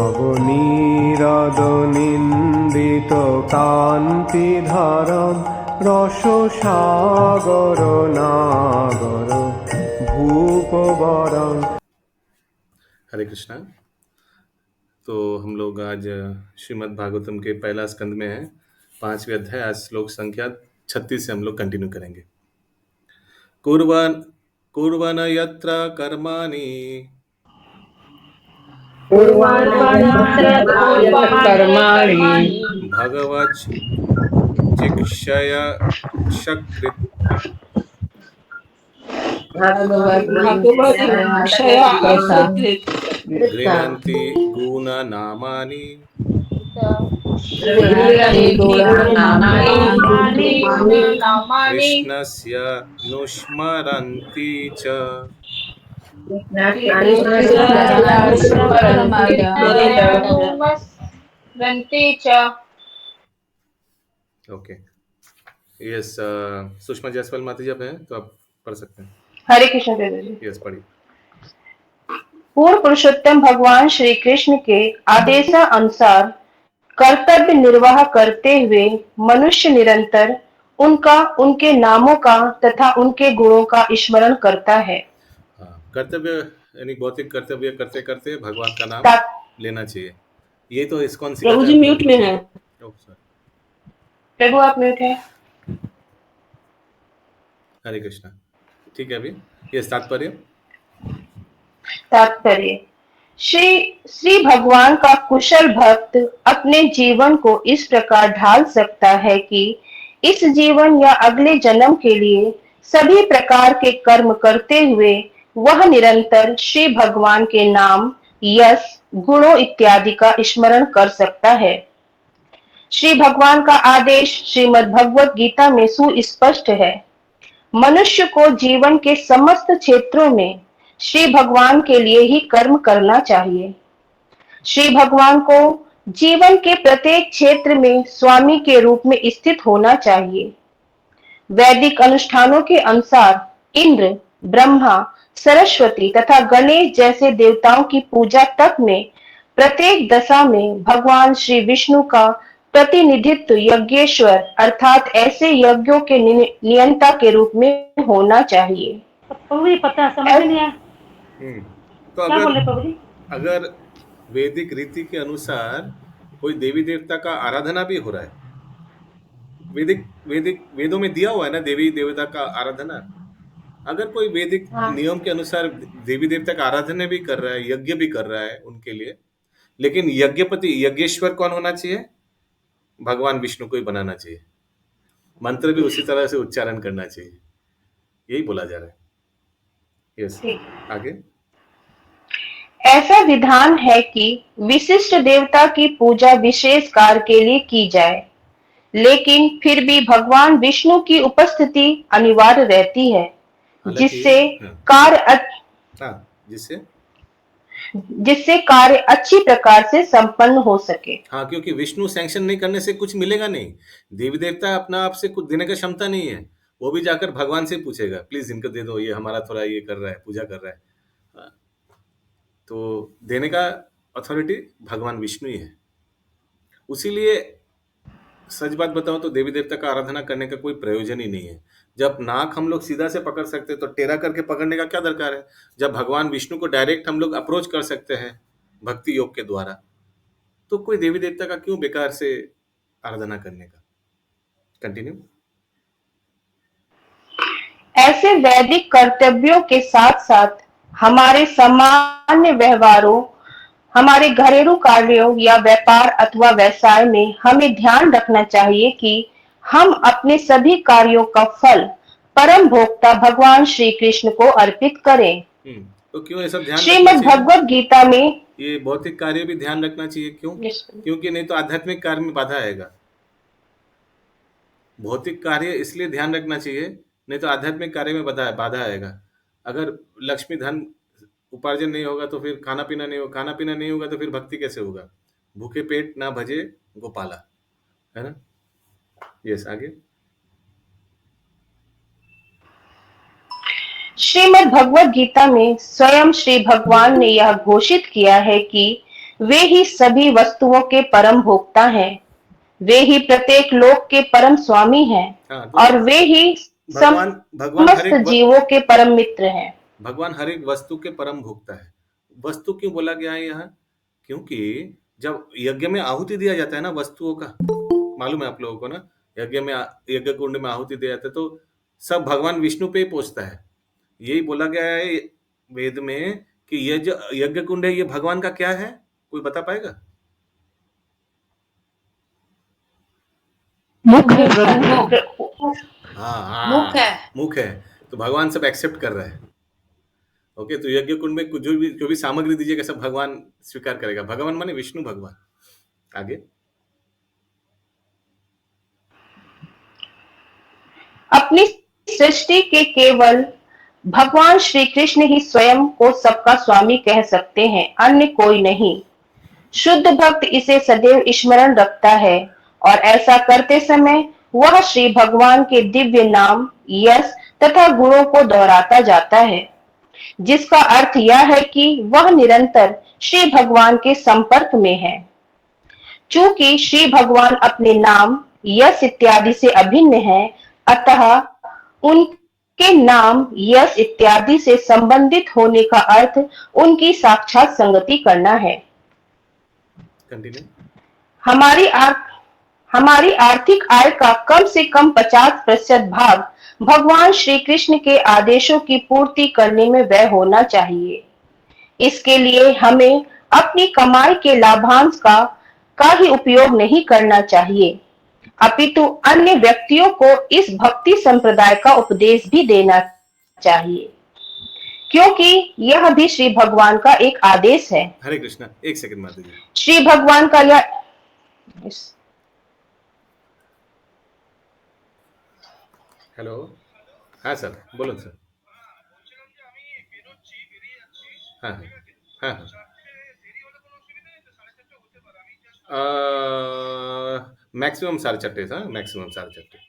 নবনীরদ নিন্দিত কান্তিধারম রসসাগর নাগর ভূপবরম। हरे कृष्णा। तो हम लोग आज श्रीमद् भागवतम के पहला स्कंद में हैं, 5वें अध्याय। आज श्लोक संख्या 36 से हम लोग कंटिन्यू करेंगे। कुर्वन् कुर्वन् यत्र कर्माणि भगवत् चिक्षय शकृत् गृह्णन्ति गुणनामानि कृष्णस्य नुस्मरन्ति च। Okay, yes. सुषमा जायसवाल माता जी आप हैं तो आप पढ़ सकते हैं। हरे कृष्ण देव जी। यस, पढ़िए। पूर्ण पुरुषोत्तम भगवान श्री कृष्ण के आदेशानुसार कर्तव्य निर्वाह करते हुए मनुष्य निरंतर उनका, उनके नामों का तथा उनके गुणों का स्मरण करता है। कर्तव्य यानी भौतिक कर्तव्य करते करते भगवान का नाम लेना चाहिए। ये तो इस्कॉन सिखाता है। प्रभु जी म्यूट में है। प्रभु आप म्यूट है। हरे कृष्णा। ठीक है, अभी ये तात्पर्य श्री भगवान का कुशल भक्त अपने जीवन को इस प्रकार ढाल सकता है कि इस जीवन या अगले जन्म के लिए सभी प्रकार के कर्म करते हुए वह निरंतर श्री भगवान के नाम, यश, गुणों इत्यादि का स्मरण कर सकता है। श्री भगवान का आदेश श्रीमद् भगवत गीता में सुस्पष्ट है। मनुष्य को जीवन के समस्त क्षेत्रों में श्री भगवान के लिए ही कर्म करना चाहिए। श्री भगवान को जीवन के प्रत्येक क्षेत्र में स्वामी के रूप में स्थित होना चाहिए। वैदिक अनुष्ठानों के अनुसार इंद्र, ब्रह्मा, सरस्वती तथा गणेश जैसे देवताओं की पूजा तक में प्रत्येक दशा में भगवान श्री विष्णु का प्रतिनिधित्व यज्ञेश्वर अर्थात ऐसे यज्ञों के नियंता के रूप में होना चाहिए। पता समझ नहीं आया। तो अगर वैदिक रीति के अनुसार कोई देवी देवता का आराधना भी हो रहा है, वेदों में दिया हुआ है ना देवी देवता का आराधना। अगर कोई वैदिक नियम के अनुसार देवी देवता का आराधना भी कर रहा है, यज्ञ भी कर रहा है उनके लिए, लेकिन यज्ञपति यज्ञेश्वर कौन होना चाहिए? भगवान विष्णु को ही बनाना चाहिए। मंत्र भी उसी तरह से उच्चारण करना चाहिए। यही बोला जा रहा है। यस, आगे। ऐसा विधान है कि विशिष्ट देवता की पूजा विशेष कार्य के लिए की जाए, लेकिन फिर भी भगवान विष्णु की उपस्थिति अनिवार्य रहती है, जिससे कार्य अच्छी प्रकार से संपन्न हो सके। हाँ, क्योंकि विष्णु सैंक्शन नहीं करने से कुछ मिलेगा नहीं। देवी देवता अपना आप से कुछ देने का क्षमता नहीं है। वो भी जाकर भगवान से पूछेगा, प्लीज इनको दे दो, ये हमारा थोड़ा ये कर रहा है, पूजा कर रहा है। तो देने का अथॉरिटी भगवान विष्णु ही है। उसीलिए सच बात बताऊं तो देवी देवता का आराधना करने का कोई प्रयोजन ही नहीं है। जब नाक हम लोग सीधा से पकड़ सकते तो टेढ़ा करके पकड़ने का क्या दरकार है? जब भगवान विष्णु को डायरेक्ट हम लोग अप्रोच कर सकते हैं भक्ति योग के द्वारा, तो कोई देवी देवता का क्यों बेकार से आराधना करने का? कंटिन्यू। ऐसे वैदिक कर्तव्यों के साथ साथ हमारे सामान्य व्यवहारों, हमारे घरेलू कार्यों या व्यापार अथवा व्यवसाय में हमें ध्यान रखना चाहिए कि हम अपने सभी कार्यों का फल परम भोक्ता भगवान श्री कृष्ण को अर्पित करें। तो क्यों ये सब ध्यान? श्रीमद् भगवत गीता में ये भौतिक कार्य भी ध्यान रखना चाहिए। क्यों? क्योंकि नहीं तो आध्यात्मिक कार्य में बाधा आएगा। भौतिक कार्य इसलिए ध्यान रखना चाहिए, नहीं तो आध्यात्मिक कार्य में बाधा आएगा। अगर लक्ष्मी धन उपार्जन नहीं होगा तो फिर खाना पीना नहीं होगा, खाना पीना नहीं होगा तो फिर भक्ति कैसे होगा? भूखे पेट ना भजे गोपाला, है ना? यस, आगे। श्रीमद् भगवत गीता में स्वयं श्री भगवान ने यह घोषित किया है कि वे ही सभी वस्तुओं के परम भोक्ता हैं। वे ही प्रत्येक लोक के परम स्वामी हैं हाँ, और वे ही भगवान भगवान हर समस्त एक जीवों के परम मित्र हैं। भगवान हर एक वस्तु के परम भोक्ता है। वस्तु क्यों बोला गया है यहाँ? क्योंकि जब यज्ञ में आहुति दिया जाता है ना वस्तुओं का, मालूम है आप लोगों को ना, यज्ञ कुंड में आहुति दिया जाता है तो सब भगवान विष्णु पे ही पहुंचता है। यही बोला गया है वेद में कि ये जो यज्ञ कुंड है ये भगवान का क्या है? कोई बता पाएगा? मुख है प्रभु। हाँ मुख है। मुख है। तो भगवान सब एक्सेप्ट कर रहा है। ओके, तो यज्ञ कुंड में जो भी सामग्री दीजिएगा सब भगवान स्वीकार करेगा। भगवान माने विष्णु भगवान। आगे अपनी सृष्टि के केवल भगवान श्री कृष्ण ही स्वयं को सबका स्वामी कह सकते हैं, अन्य कोई नहीं। शुद्ध भक्त इसे सदैव स्मरण रखता है और ऐसा करते समय वह श्री भगवान के दिव्य नाम, यश तथा गुणों को दोहराता जाता है, जिसका अर्थ यह है कि वह निरंतर श्री भगवान के संपर्क में है। चूंकि श्री भगवान अपने नाम, यश इत्यादि से अभिन्न है, अतः उनके नाम, यश इत्यादि से संबंधित होने का अर्थ उनकी साक्षात संगति करना है। कंटिन्यू। हमारी आर्थिक आय का कम से कम 50% भाग भगवान श्री कृष्ण के आदेशों की पूर्ति करने में व्यय होना चाहिए। इसके लिए हमें अपनी कमाई के लाभांश का ही उपयोग नहीं करना चाहिए, अपितु अन्य व्यक्तियों को इस भक्ति संप्रदाय का उपदेश भी देना चाहिए, क्योंकि यह भी श्री भगवान का एक आदेश है। हरे कृष्णा, एक सेकंड माता जी। श्री भगवान का यह हेलो, हाँ सर, बोलুন सर। हाँ हाँ हाँ मैक्सिमम 4:30 हाँ, मैक्सिमम 4:30।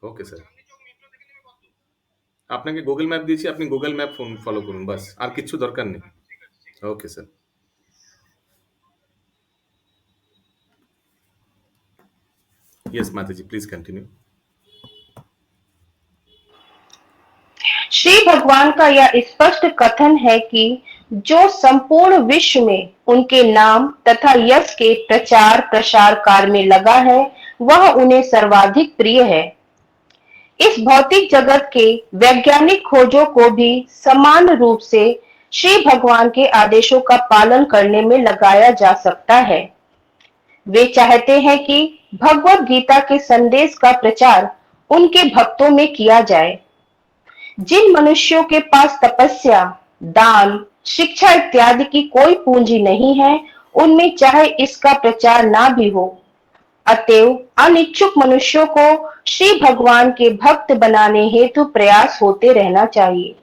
ওকে স্যার, আপনাকে গুগল ম্যাপ দিয়েছি, আপনি গুগল ম্যাপ ফলো করুন বাস, আর কিছু দরকার নেই। Okay sir. यस माता जी, प्लीज कंटिन्यू। श्री भगवान का यह स्पष्ट कथन है कि जो संपूर्ण विश्व में उनके नाम तथा यश के प्रचार प्रसार कार्य में लगा है, वह उन्हें सर्वाधिक प्रिय है। इस भौतिक जगत के वैज्ञानिक खोजों को भी समान रूप से श्री भगवान के आदेशों का पालन करने में लगाया जा सकता है। वे चाहते हैं कि भगवत गीता के संदेश का प्रचार उनके भक्तों में किया जाए। जिन मनुष्यों के पास तपस्या, दान, शिक्षा इत्यादि की कोई पूंजी नहीं है, उनमें चाहे इसका प्रचार ना भी हो, अतएव अनिच्छुक मनुष्यों को श्री भगवान के भक्त बनाने हेतु प्रयास होते रहना चाहिए।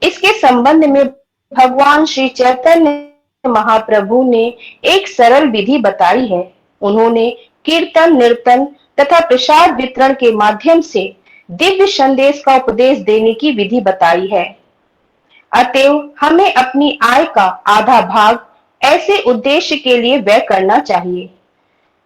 इसके संबंध में भगवान श्री चैतन्य महाप्रभु ने एक सरल विधि बताई है। उन्होंने कीर्तन, नृत्य तथा प्रसाद वितरण के माध्यम से दिव्य संदेश का उपदेश देने की विधि बताई है। अतएव हमें अपनी आय का आधा भाग ऐसे उद्देश्य के लिए व्यय करना चाहिए।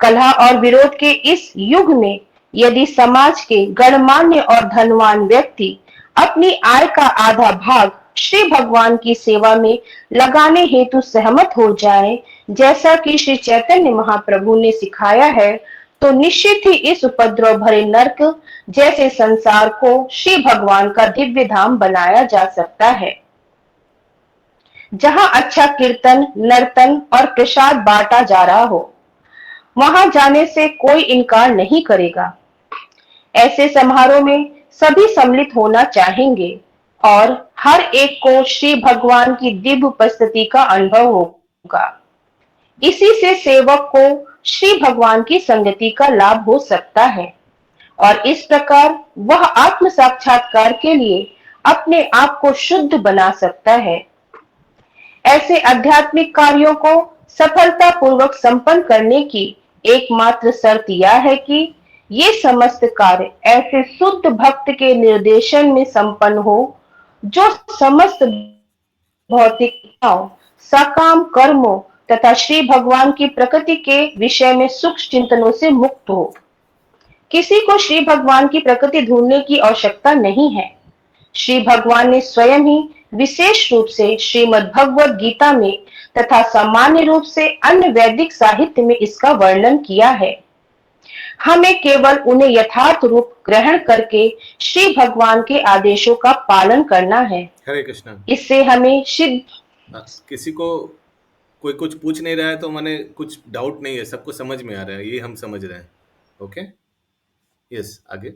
कलह और विरोध के इस युग में यदि समाज के गणमान्य और धनवान व्यक्ति अपनी आय का आधा भाग श्री भगवान की सेवा में लगाने हेतु सहमत हो जाएं, जैसा कि श्री चैतन्य महाप्रभु ने सिखाया है, तो निश्चित ही इस उपद्रव भरे नरक जैसे संसार को श्री भगवान का दिव्य धाम बनाया जा सकता है, जहां अच्छा कीर्तन, नर्तन और प्रसाद बांटा जा रहा हो। वहां जाने से कोई इनकार नहीं करेगा। ऐसे समारोह में सभी सम्मिलित होना चाहेंगे और हर एक को श्री भगवान की दिव्य उपस्थिति का अनुभव होगा। इसी से सेवक को श्री भगवान की संगति का लाभ हो सकता है और इस प्रकार वह आत्म साक्षात्कार के लिए अपने आप को शुद्ध बना सकता है। ऐसे आध्यात्मिक कार्यों को सफलता पूर्वक संपन्न करने की एकमात्र शर्त यह है कि ये समस्त कार्य ऐसे शुद्ध भक्त के निर्देशन में संपन्न हो जो समस्त भौतिक इच्छाओं, सकाम कर्मों तथा श्री भगवान की प्रकृति के विषय में सूक्ष्म चिंतनों से मुक्त हो। किसी को श्री भगवान की प्रकृति ढूंढने की आवश्यकता नहीं है। श्री भगवान ने स्वयं ही विशेष रूप से श्रीमद् भगवद गीता में तथा सामान्य रूप से अन्य वैदिक साहित्य में इसका वर्णन किया है। हमें केवल उन्हें यथार्थ रूप ग्रहण करके श्री भगवान के आदेशों का पालन करना है। हरे कृष्णा। इससे हमें सिद्ध किसी को कोई कुछ पूछ नहीं रहा है तो माने कुछ डाउट नहीं है, सबको समझ में आ रहा है, ये हम समझ रहे हैं। ओके, यस, आगे।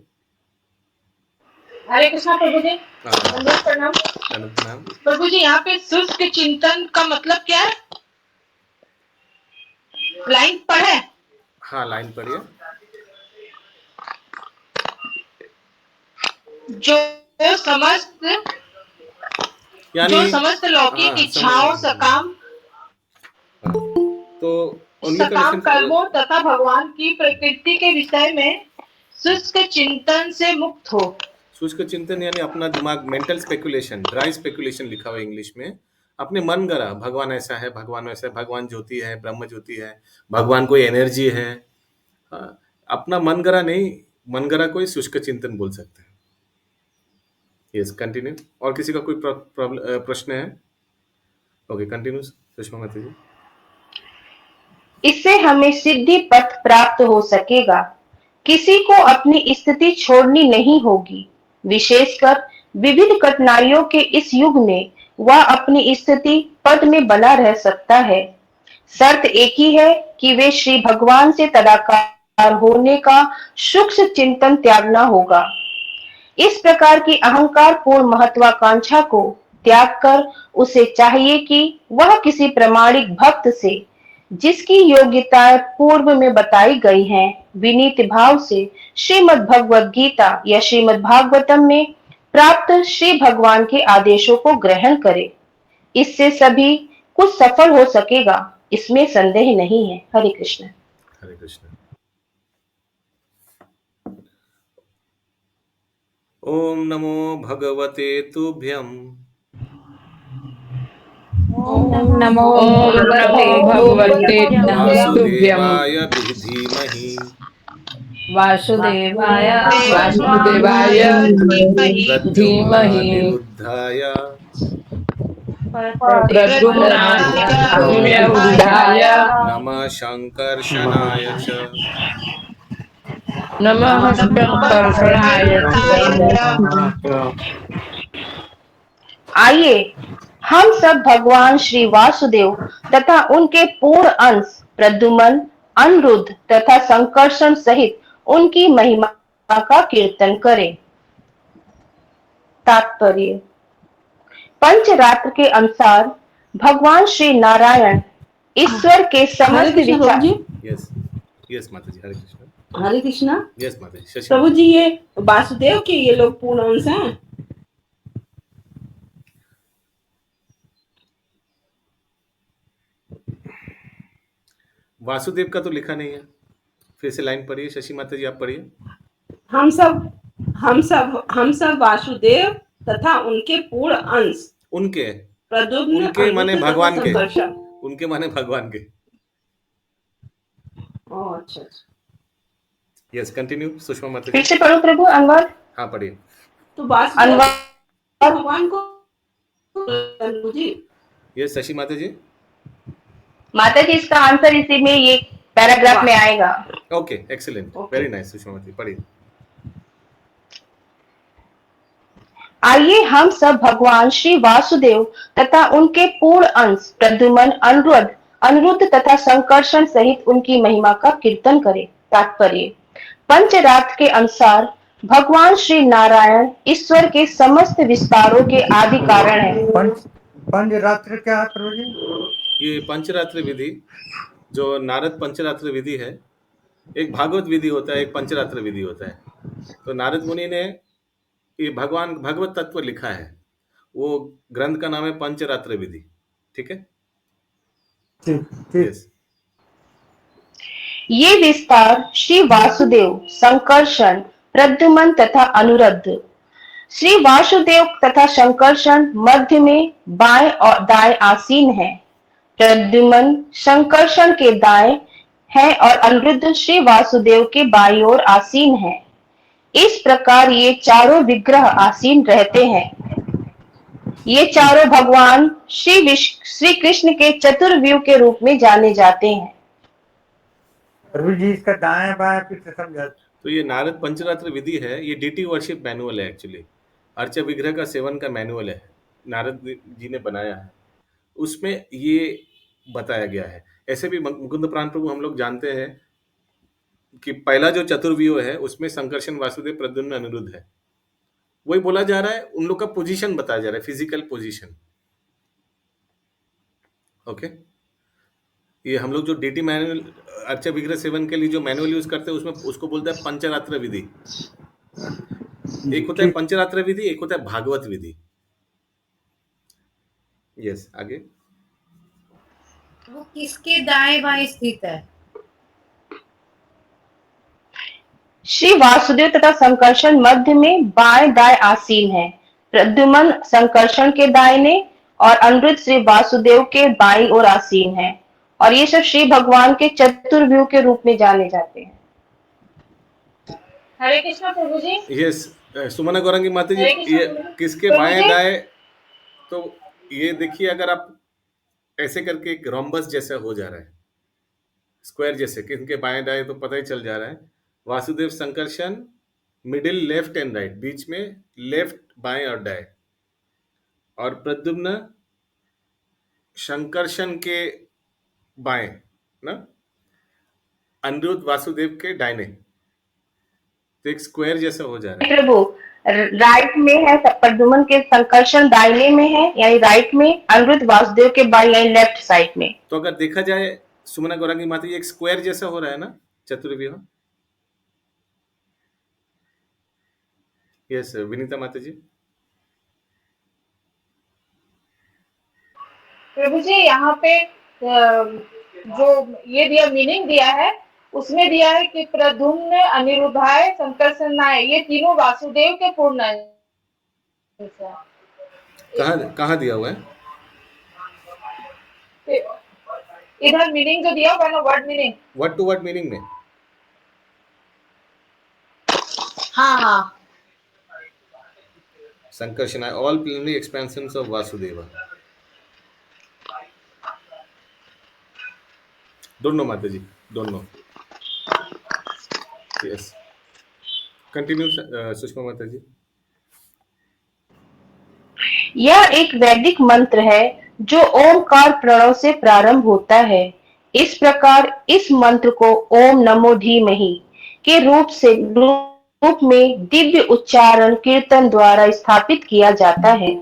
हरे कृष्णा प्रभु जी। हाँ, दंडवत प्रणाम। प्रणाम। प्रभु जी, यहाँ पे शुष्क चिंतन का मतलब क्या है? लाइन पढ़े? हाँ, लाइन पढ़िए। जो समस्त लौकिक हाँ, इच्छाओं, सकाम तो only connection- कर्मों तथा भगवान की प्रकृति के विषय में शुष्क चिंतन से मुक्त हो। शुष्क चिंतन यानी अपना दिमाग, मेंटल स्पेकुलेशन, ड्राई स्पेकुलेशन लिखा हुआ है इंग्लिश में। अपने मन गढ़ा भगवान ऐसा है, भगवान वैसा है, भगवान ज्योति है, ब्रह्म ज्योति है, भगवान कोई एनर्जी है। अपना मन गढ़ा नहीं, मन गढ़ा कोई शुष्क चिंतन बोल सकते हैं। Yes, continue. और किसी का कोई प्रश्न है? ओके, कंटिन्यू सुषमा माता जी। इससे हमें सिद्धि पथ प्राप्त हो सकेगा। किसी को अपनी स्थिति छोड़नी नहीं होगी। विशेषकर विविध कठिनाइयों के इस युग में वह अपनी स्थिति पद में बना रह सकता है। शर्त एक ही है कि वे श्री भगवान से तदाकार होने का सूक्ष्म चिंतन त्यागना होगा। इस प्रकार की अहंकार पूर्ण महत्वाकांक्षा को त्याग कर उसे चाहिए कि वह किसी प्रामाणिक भक्त से, जिसकी योग्यताएं पूर्व में बताई गई हैं, विनीत भाव से श्रीमद् भगवद गीता या श्रीमद् भागवतम में प्राप्त श्री भगवान के आदेशों को ग्रहण करे। इससे सभी कुछ सफल हो सकेगा, इसमें संदेह नहीं है। हरे कृष्ण। हरे कृष्ण। ओम नमो भगवते तुभ्यम। ओम नमो भगवते तुभ्यम। वासुदेवाय धीमहि। वासुदेवाय धीमहि। प्रद्युम्नानिरुद्धाय प्रद्युम्नाय नमः शंकर्षणाय च। नमः शंकर्षणाय। आइए हम सब भगवान श्री वासुदेव तथा उनके पूर्ण अंश प्रद्युम्न, अनिरुद्ध तथा संकर्षण सहित उनकी महिमा का कीर्तन करें। तात्पर्य: पंचरात्र के अनुसार भगवान श्री नारायण ईश्वर के समस्त विचार। यस, यस माता जी। हरे कृष्ण। हरे कृष्णा। यस माता जी। शशि प्रभु जी, ये वासुदेव के ये लोग पूर्ण अंश हैं? वासुदेव का तो लिखा नहीं है। फिर से लाइन पढ़िए शशि माता जी, आप पढ़िए। हम सब वासुदेव तथा उनके पूर्ण अंश। उनके प्रद्युम्न, उनके माने अनिरुद्ध भगवान तथा के, संकर्षण। उनके माने भगवान के। ओह, अच्छा। यस, कंटिन्यू सुषमा माता फिर जी। से पढ़ो प्रभु। अनवर। हाँ, पढ़िए। तो वासुदेव अनवर भगवान को प्रभु जी। यस, शशि माता जी। माता जी, इसका आंसर इसी में, ये पैराग्राफ में आएगा। Okay, excellent, very nice Sushma माता जी, पढ़िए। आइए हम सब भगवान श्री वासुदेव तथा उनके पूर्ण अंश प्रद्युम्न, अनिरुद्ध तथा संकर्षण सहित उनकी महिमा का कीर्तन करें। तात्पर्य: पंचरात्र के अनुसार भगवान श्री नारायण ईश्वर के समस्त विस्तारों के आदि कारण है। पंचरात्र क्या है प्रभु जी? ये पंचरात्र विधि, जो नारद पंचरात्र विधि है, एक भागवत विधि होता है, एक पंचरात्र विधि होता है। तो नारद मुनि ने ये भगवान भगवत तत्व लिखा है, वो ग्रंथ का नाम है पंचरात्र विधि। ठीक है। ठीक। यस। ये विस्तार श्री वासुदेव, संकर्षण, प्रद्युम्न तथा अनिरुद्ध श्री वासुदेव तथा शंकरषण मध्य में बाएं और दाएं आसीन हैं। प्रद्युम्न शंकरषण के दाएं हैं और अनिरुद्ध श्री वासुदेव के बाईं ओर आसीन हैं। इस प्रकार ये चारों विग्रह आसीन रहते हैं। ये चारों भगवान श्री कृष्ण के चतुर्व्यूह के रूप में जाने जाते हैं। प्रभु जी इसका दाएं बाएं फिर से समझा। तो ये नारद पंचरात्र विधि है, ये डीटी वर्शिप मैनुअल है एक्चुअली। अर्चा विग्रह का सेवन का मैनुअल है, नारद जी ने बनाया है, उसमें ये बताया गया है। ऐसे भी मुकुंद प्राण प्रभु हम लोग जानते हैं कि पहला जो चतुर्व्यूह है उसमें संकर्षण, वासुदेव, प्रद्युम्न, अनिरुद्ध है। वही बोला जा रहा है, उन लोग का पोजीशन बताया जा रहा है, फिजिकल पोजीशन। ओके, ये हम लोग जो डीटी मैनुअल अर्चा विग्रह सेवन के लिए जो मैनुअल यूज करते हैं उसमें उसको बोलते हैं पंचरात्र विधि। एक होता है पंचरात्र विधि, एक होता है भागवत विधि। यस, आगे। वो किसके दाएं बाएं स्थित है? श्री वासुदेव तथा संकर्षण मध्य में बाएं दाएं आसीन है। प्रद्युम्न संकर्षण के दाहिने और अनिरुद्ध श्री वासुदेव के बाईं ओर आसीन है। और ये सब श्री भगवान के चतुर्व्यूह के रूप में जाने जाते हैं। हरे कृष्ण प्रभु जी। यस, सुमना गौरंगी माता जी, हरे कृष्ण ये प्रभु। किसके प्रभु बाएं जी। दाएं? तो ये देखिए, अगर आप ऐसे करके एक रोम्बस जैसा हो जा रहा है, स्क्वायर जैसे, किनके बाएं दाएं तो पता ही चल जा रहा है। Vasudeva Sankarshana middle left and right, बीच में लेफ्ट बाएं और दाएं। और प्रद्युम्न शंकरषण के बाएं ना, अनिरुद्ध वासुदेव के दाहिने, तो एक स्क्वायर जैसा हो जा रहा है। प्रभु राइट में है, प्रद्युम्न के संकर्षण दाहिने में है, यानी राइट में, अनिरुद्ध वासुदेव के बाईं यानी लेफ्ट साइड में। तो अगर देखा जाए सुमना गौरंगी माता जी, एक स्क्वायर जैसा हो रहा है ना चतुर्व्यूह। यस, विनीता माता जी। प्रभु जी यहाँ पे जो ये दिया मीनिंग दिया है उसमें दिया है कि प्रद्युम्न, अनिरुद्धाय, संकर्षणाय, ये तीनों वासुदेव के पूर्ण अंश हैं। कहाँ दिया हुआ है? इधर मीनिंग जो दिया हुआ है ना, word meaning, word to word meaning में। हाँ। Sankarshana, all plenary expansions of Vasudeva. दोनों माता जी, दोनों। यस, कंटिन्यू सुषमा माता जी। यह एक वैदिक मंत्र है जो ओमकार प्रणव से प्रारंभ होता है। इस प्रकार इस मंत्र को ओम नमो धीमहि के रूप में दिव्य उच्चारण कीर्तन द्वारा स्थापित किया जाता है।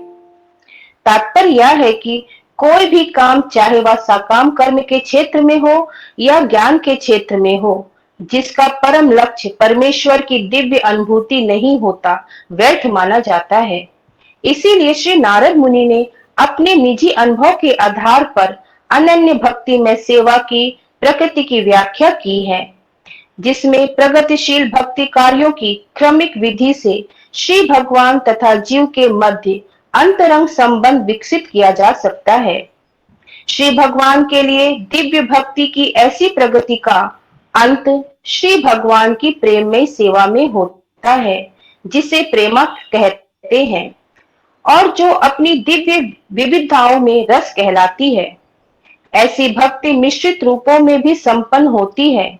तात्पर्य यह है कि कोई भी काम, चाहे वह सकाम कर्म के क्षेत्र में हो या ज्ञान के क्षेत्र में हो, जिसका परम लक्ष्य परमेश्वर की दिव्य अनुभूति नहीं होता, व्यर्थ माना जाता है। इसीलिए श्री नारद मुनि ने अपने निजी अनुभव के आधार पर अनन्य भक्ति में सेवा की प्रकृति की व्याख्या की है, जिसमें प्रगतिशील भक्ति कार्यों की क्रमिक विधि से श्री भगवान तथा जीव के मध्य अंतरंग संबंध विकसित किया जा सकता है। श्री भगवान के लिए दिव्य भक्ति की ऐसी प्रगति का अंत श्री भगवान की प्रेममय सेवा में होता है, जिसे प्रेमा कहते हैं, और जो अपनी दिव्य विविधताओं में रस कहलाती है। ऐसी भक्ति मिश्रित रूपों में भी संपन्न होती है,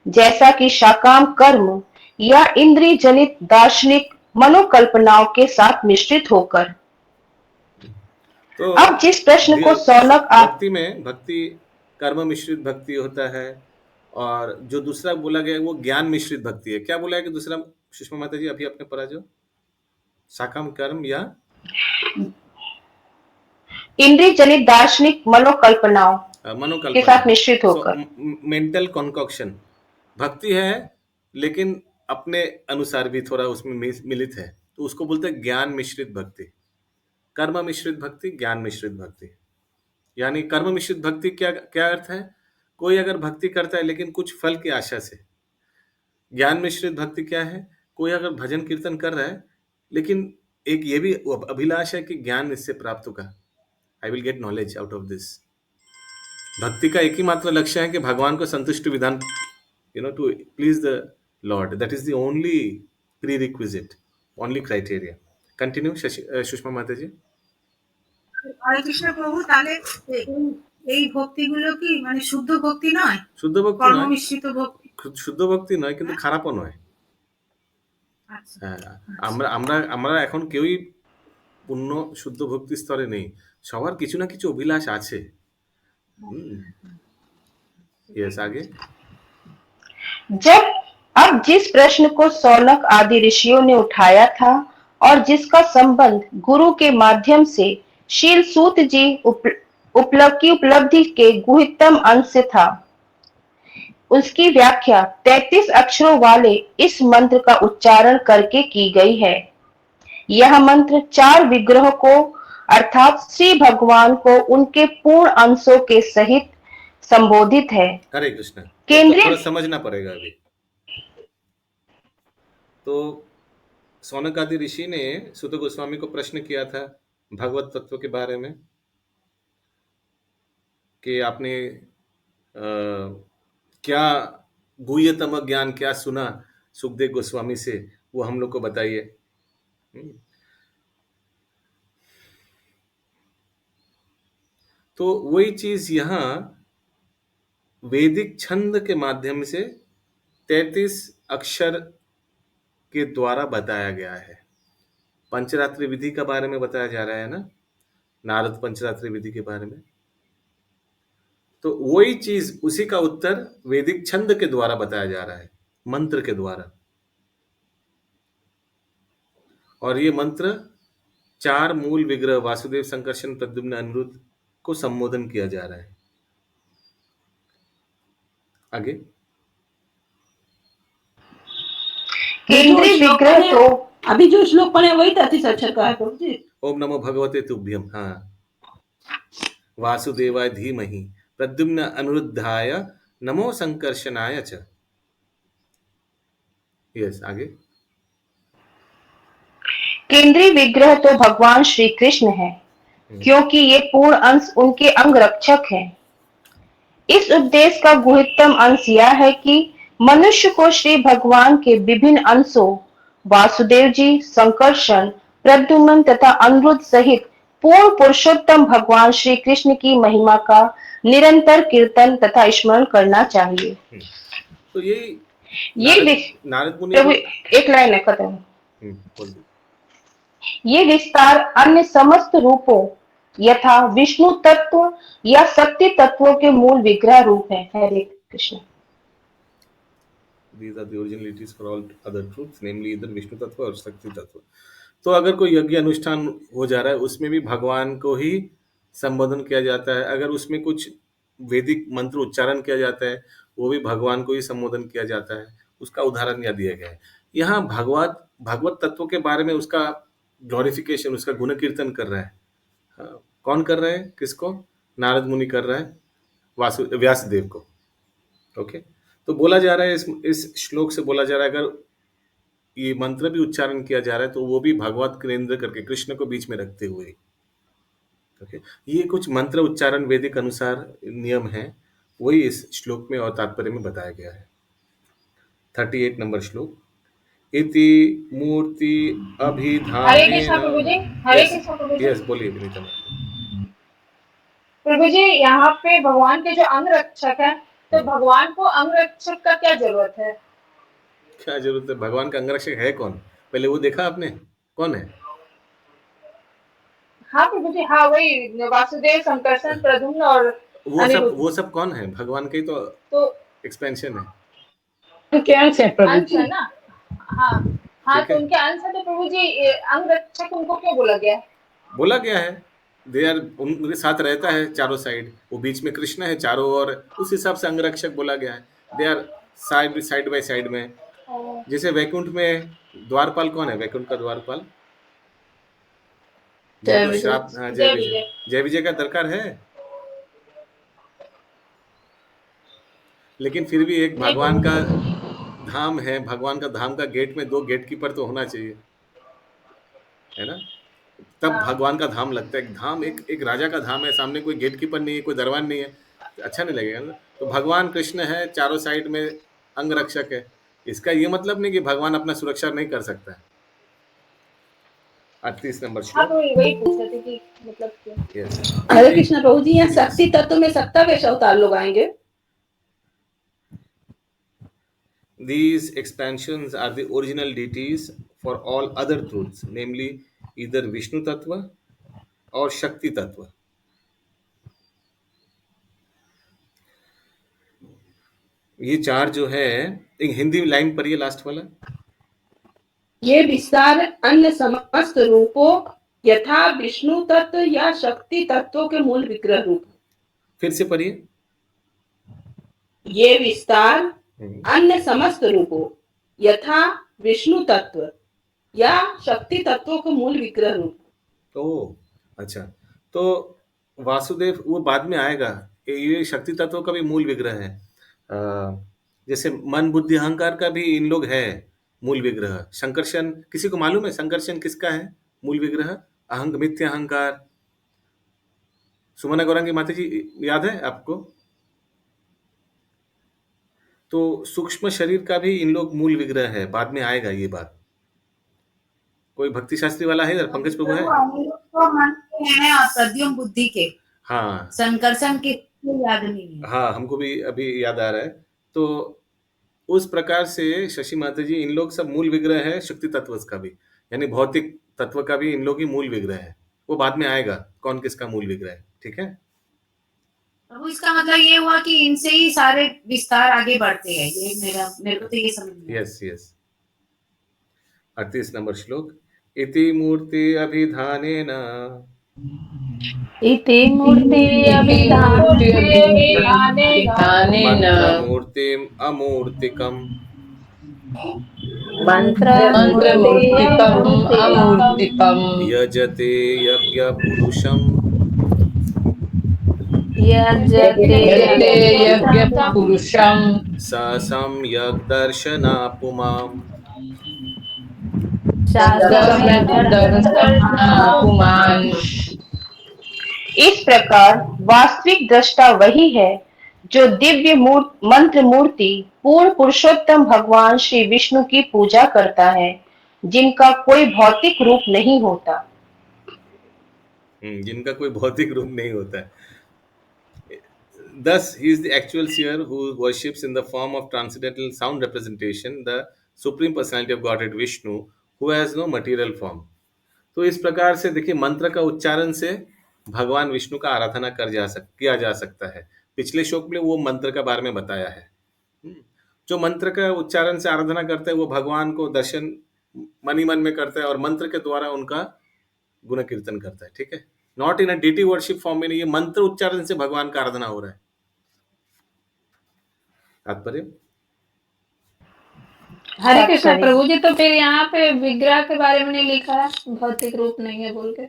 जैसा कि शाकाम कर्म या इंद्रिय जनित दार्शनिक मनोकल्पनाओं के साथ मिश्रित होकर। तो अब जिस प्रश्न को सौनक भक्ति में, भक्ति कर्म मिश्रित भक्ति होता है, और जो दूसरा बोला गया वो ज्ञान मिश्रित भक्ति है। क्या बोला है कि दूसरा, सुषमा माता जी अभी आपने पढ़ा जो शाकाम कर्म या इंद्रिय जनित दार्शनिक मनोकल्पनाओं के साथ मिश्रित होकर। मेंटल कॉन्कॉक्शन भक्ति है, लेकिन अपने अनुसार भी थोड़ा उसमें मिलित है, तो उसको बोलते हैं ज्ञान मिश्रित भक्ति। कर्म मिश्रित भक्ति, ज्ञान मिश्रित भक्ति। यानी कर्म मिश्रित भक्ति क्या क्या अर्थ है? कोई अगर भक्ति करता है लेकिन कुछ फल की आशा से। ज्ञान मिश्रित भक्ति क्या है? कोई अगर भजन कीर्तन कर रहा है लेकिन एक ये भी अभिलाष है कि ज्ञान इससे प्राप्त होगा, I will get knowledge out of this. भक्ति का एक ही मात्र लक्ष्य है कि भगवान को संतुष्ट विधान, to please the lord, that is the only prerequisite, only criteria. Continue Sushma माता जी। হরে কৃষ্ণ প্রভু, তাহলে এই ভক্তিগুলো কি মানে শুদ্ধ ভক্তি নয়, শুদ্ধ ভক্তি কর্ম নয়, মিশ্রিত ভক্তি? শুদ্ধ ভক্তি নয়, কিন্তু খারাপও নয়। আচ্ছা, হ্যাঁ, আমরা আমরা আমরা এখন কেউই পূর্ণ শুদ্ধ ভক্তি স্তরে নেই, সবার কিছু না কিছু অভিলাষ আছে। यस, आगे। जब अब जिस प्रश्न को सौनक आदि ऋषियों ने उठाया था और जिसका संबंध गुरु के माध्यम से शील सूत जी उपलब्धि के गुहितम अंश से था, उसकी व्याख्या 33 अक्षरों वाले इस मंत्र का उच्चारण करके की गई है। यह मंत्र 4 विग्रह को अर्थात श्री भगवान को उनके पूर्ण अंशों के सहित संबोधित है। हरे कृष्ण। केंद्रीय थोड़ा समझना पड़ेगा अभी। तो सौनक आदि ऋषि ने सुत गोस्वामी को प्रश्न किया था भगवत तत्व के बारे में कि आपने क्या गुह्यतम ज्ञान क्या सुना सुखदेव गोस्वामी से, वो हम लोग को बताइए। तो वही चीज यहाँ वैदिक छंद के माध्यम से 33 अक्षर के द्वारा बताया गया है। पंचरात्रि विधि के बारे में बताया जा रहा है ना, नारद पंचरात्रि विधि के बारे में। तो वही चीज, उसी का उत्तर वैदिक छंद के द्वारा बताया जा रहा है, मंत्र के द्वारा। और ये मंत्र 4 मूल विग्रह वासुदेव, संकर्षण, प्रद्युम्न, अनिरुद्ध को संबोधन किया जा रहा है। आगे। केंद्रीय विग्रह तो अभी जो श्लोक पढ़े वही 33 अक्षर का है प्रभु जी। ओम नमो भगवते तुभ्यम। हाँ, वासुदेवाय धीमहि प्रद्युम्न अनिरुद्धाय नमो संकर्षणाय च। यस, आगे। केंद्रीय विग्रह तो भगवान श्री कृष्ण है, क्योंकि ये पूर्ण अंश उनके अंग रक्षक हैं। इस उपदेश का गुहितम अंश यह है कि मनुष्य को श्री भगवान के विभिन्न अंशों वासुदेव जी, संकर्षण, प्रद्युम्न तथा अनिरुद्ध सहित पूर्ण पुरुषोत्तम भगवान श्री कृष्ण की महिमा का निरंतर कीर्तन तथा स्मरण करना चाहिए। तो ये नारद मुनि प्रभु, एक लाइन है खत्म। बोल दो। ये विस्तार अन्य समस्त रूपों यथा विष्णु तत्व या शक्ति तत्वों के मूल विग्रह रूप है। हरे Krishna. These are the originalities for all other truths, namely either Vishnu तत्व और शक्ति तत्व। तो अगर कोई यज्ञ अनुष्ठान हो जा रहा है, उसमें भी भगवान को ही संबोधन किया जाता है। अगर उसमें कुछ वैदिक मंत्र उच्चारण किया जाता है, वो भी भगवान को ही संबोधन किया जाता है। उसका उदाहरण यहाँ दिया गया है। यहाँ भगवत तत्व के बारे में उसका ग्लोरिफिकेशन, उसका गुण कीर्तन कर रहा है। कौन कर रहा है? किसको? नारद मुनि कर रहा है व्यासदेव को। ओके, तो बोला जा रहा है, इस श्लोक से बोला जा रहा है, अगर ये मंत्र भी उच्चारण किया जा रहा है तो वो भी भगवत केंद्र करके, कृष्ण को बीच में रखते हुए। ओके, ये कुछ मंत्र उच्चारण वैदिक अनुसार नियम है, वही इस श्लोक में और तात्पर्य में बताया गया है। 38 नंबर श्लोक। इति मूर्ति हरे कृष्ण प्रभु जी। हरे कृष्ण प्रभु जी। यस, बोलिए विनीता मैम। प्रभु जी, यहाँ पे भगवान के जो अंग रक्षक है, तो भगवान को अंग रक्षक का क्या जरूरत है? क्या जरूरत है? भगवान का अंगरक्षक है कौन? पहले वो देखा आपने कौन है? हाँ प्रभु जी, हाँ वही वासुदेव, संकर्षण, प्रद्युम्न और अनिरुद्ध। वो सब कौन है? भगवान के तो एक्सपेंशन है। क्या है प्रभु अंश जी? है ना? हाँ हाँ, तो उनके अंश है, तो प्रभु जी अंग रक्षक उनको क्यों बोला गया है? बोला गया है, दे आर, उनके साथ रहता है चारों साइड, वो बीच में कृष्ण है चारों ओर, उस हिसाब से अंगरक्षक बोला गया है। They are side by side में। जैसे वैकुंठ में द्वारपाल कौन है? वैकुंठ का द्वारपाल जय विजय। हाँ, जय विजय। जय विजय का दरकार है, लेकिन फिर भी एक भगवान का धाम है, भगवान का धाम का गेट में 2 गेट कीपर तो होना चाहिए। है ना? तब हाँ भगवान का धाम लगता है। धाम एक एक राजा का धाम है, सामने कोई गेट कीपर नहीं है, कोई दरबान नहीं है, तो अच्छा नहीं लगेगा ना। तो भगवान कृष्ण है, चारों साइड में अंग रक्षक है। इसका ये मतलब नहीं कि भगवान अपना सुरक्षा नहीं कर सकता है। 38 नंबर हाँ, श्लोक। तो वही पूछ रहे थे कि मतलब क्यों। यस। हरे कृष्ण प्रभु जी, यहाँ शक्ति तत्व में सत्तावेश अवतार लोग आएंगे। These expansions are the original deities for all other truths, namely either Vishnu Tattva और शक्ति तत्व। ये चार जो है, एक हिंदी लाइन पर ये लास्ट वाला। ये विस्तार अन्य समस्त रूपों यथा विष्णु तत्व या शक्ति तत्वों के मूल विग्रह रूप। फिर से पढ़िए। ये विस्तार अन्य समस्त रूपों यथा विष्णु तत्व या शक्ति तत्वों के मूल विग्रह रूप। ओ अच्छा, तो वासुदेव वो बाद में आएगा। ये शक्ति तत्व का भी मूल विग्रह है। जैसे मन बुद्धि अहंकार का भी इन लोग है मूल विग्रह। संकर्षण किसी को मालूम है? संकर्षण किसका है मूल विग्रह? अहंग मिथ्या अहंकार। सुमना गौरांगी माता जी, याद है आपको? तो सूक्ष्म शरीर का भी इन लोग मूल विग्रह है, बाद में आएगा ये बात। कोई भक्ति शास्त्री वाला है इधर? पंकज प्रभु है? हम लोग तो मानते हैं और प्रद्युम्न बुद्धि के, हाँ संकर्षण के याद नहीं है। हाँ, हमको भी अभी याद आ रहा है। तो उस प्रकार से शशि माता जी, इन लोग सब मूल विग्रह है शक्ति तत्व का भी, यानी भौतिक तत्व का भी इन लोग ही मूल विग्रह है। वो बाद में आएगा कौन किसका मूल विग्रह है, ठीक है? प्रभु इसका मतलब ये हुआ कि इनसे ही सारे विस्तार आगे बढ़ते हैं। ये मेरे को तो ये समझ में आया। Yes yes. 38 नंबर श्लोक। इति मूर्ति अभिधानेन इति मूर्ति मूर्त्यभिधानेन मंत्रमूर्तिम् अमूर्तिकम् मंत्रमूर्तिकम् अमूर्तिकम् यजते यज्ञपुरुषम् यजते यज्ञपुरुषम् स सम्यक् दर्शनापुमाम्। पुमान्। इस प्रकार वास्तविक दृष्टा वही है जो दिव्य मंत्र मूर्ति पूर्ण पुरुषोत्तम भगवान श्री विष्णु की पूजा करता है, जिनका कोई भौतिक रूप नहीं होता। जिनका कोई भौतिक रूप नहीं होता है। Thus, he is the actual seer who worships in the form of transcendental sound representation, the supreme personality of Godhead Vishnu, who has no material form. तो इस प्रकार से देखिए, मंत्र का उच्चारण से भगवान विष्णु का आराधना किया जा सकता है। पिछले श्लोक में वो मंत्र का बारे में बताया है। जो मंत्र का उच्चारण से आराधना करते हैं वो भगवान को दर्शन मन ही मन में करता है और मंत्र के द्वारा उनका गुण कीर्तन करता है, ठीक है? Not in a deity worship form में नहीं, ये मंत्र उच्चारण से भगवान का आराधना हो रहा है। तात्पर्य? हरे कृष्ण प्रभु जी, तो फिर यहाँ पे विग्रह के बारे में नहीं लिखा है, भौतिक रूप नहीं है बोल के?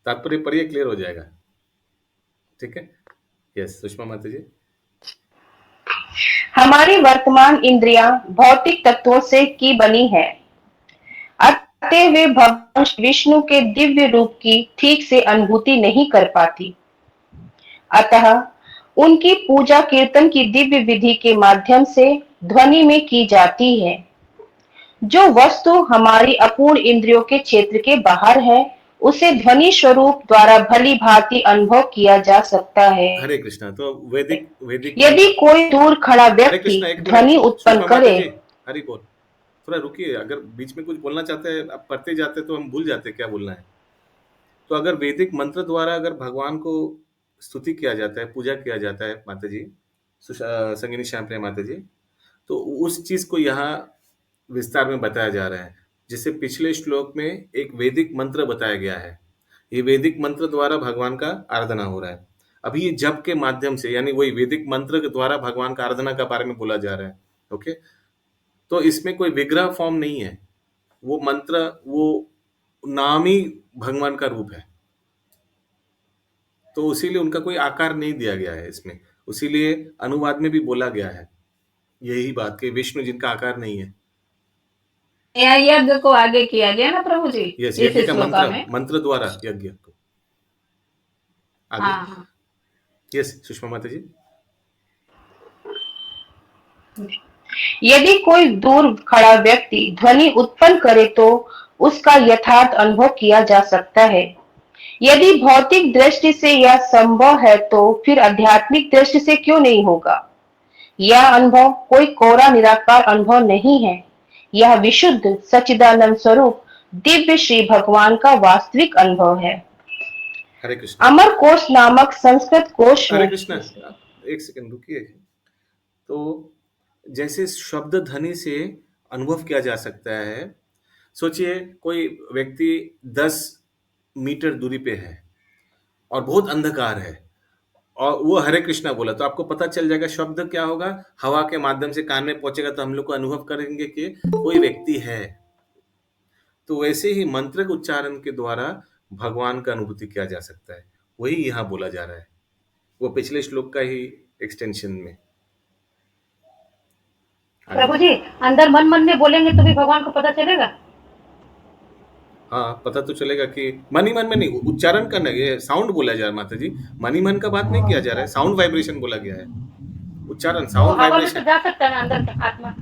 तात्पर्य पढ़िए, क्लियर हो जाएगा, ठीक है? यस सुषमा माता जी। हमारी वर्तमान इंद्रियां भौतिक तत्वों से की बनी है, अतः वे भगवान विष्णु के दिव्य रूप की ठीक से अनुभूति नहीं कर पाती। अतः उनकी पूजा कीर्तन की दिव्य विधि के माध्यम से ध्वनि में की जाती है, जो वस्तु हमारी अपूर्ण इंद्रियों के क्षेत्र के बाहर है, उसे ध्वनि स्वरूप द्वारा भली भांति अनुभव किया जा सकता है। हरे कृष्णा। तो वैदिक यदि कोई दूर खड़ा व्यक्ति ध्वनि उत्पन्न करे। हरि बोल, थोड़ा रुकिए, अगर बीच में कुछ बोलना चाहते हैं, आप पढ़ते जाते तो हम भूल जाते क्या बोलना है। तो अगर वैदिक मंत्र द्वारा अगर भगवान को स्तुति किया जाता है, पूजा किया जाता है माता जी, संगिनी श्यामप्रिया माता जी, तो उस चीज को यहाँ विस्तार में बताया जा रहा है। जैसे पिछले श्लोक में एक वैदिक मंत्र बताया गया है, ये वैदिक मंत्र द्वारा भगवान का आराधना हो रहा है। अभी ये जप के माध्यम से, यानी वही वैदिक मंत्र के द्वारा भगवान का आराधना के बारे में बोला जा रहा है। ओके, तो इसमें कोई विग्रह फॉर्म नहीं है, वो मंत्र, वो नाम ही भगवान का रूप है, तो उसीलिए उनका कोई आकार नहीं दिया गया है इसमें। उसीलिए अनुवाद में भी बोला गया है यही बात कि विष्णु जिनका आकार नहीं है। यहाँ यज्ञ को आगे किया गया ना प्रभु जी यस, इस यज्ञ का श्लोका में। मंत्र द्वारा यज्ञ को आगे। हाँ हाँ यस सुषमा माता जी। यदि कोई दूर खड़ा व्यक्ति ध्वनि उत्पन्न करे तो उसका यथार्थ अनुभव किया जा सकता है। यदि भौतिक दृष्टि से यह संभव है तो फिर आध्यात्मिक दृष्टि से क्यों नहीं होगा। यह अनुभव कोई कोरा निराकार अनुभव नहीं है, यह विशुद्ध सच्चिदानंद स्वरूप दिव्य श्री भगवान का वास्तविक अनुभव है। हरे कृष्ण। अमर कोश नामक संस्कृत कोश हरे में कृष्ण। एक सेकंड रुकिए। तो जैसे शब्द ध्वनि से अनुभव किया जा सकता है, सोचिए कोई व्यक्ति 10 मीटर दूरी पे है और बहुत अंधकार है और वो हरे कृष्णा बोला तो आपको पता चल जाएगा शब्द क्या होगा, हवा के माध्यम से कान में पहुंचेगा तो हम लोग को अनुभव करेंगे कि कोई व्यक्ति है। तो वैसे ही मंत्र के उच्चारण के द्वारा भगवान का अनुभूति किया जा सकता है, वही यहाँ बोला जा रहा है, वो पिछले श्लोक का ही एक्सटेंशन में। प्रभु जी अंदर मन मन में बोलेंगे तो भी भगवान को पता चलेगा। हाँ पता तो चलेगा कि मन ही मन में नहीं, उच्चारण करना है, ये साउंड बोला जा रहा है माता जी, मन ही मन का बात नहीं किया जा रहा है, साउंड वाइब्रेशन बोला गया है, उच्चारण तो साउंड हवा में तो वाइब्रेशन। जा सकता है ना अंदर का आत्मा।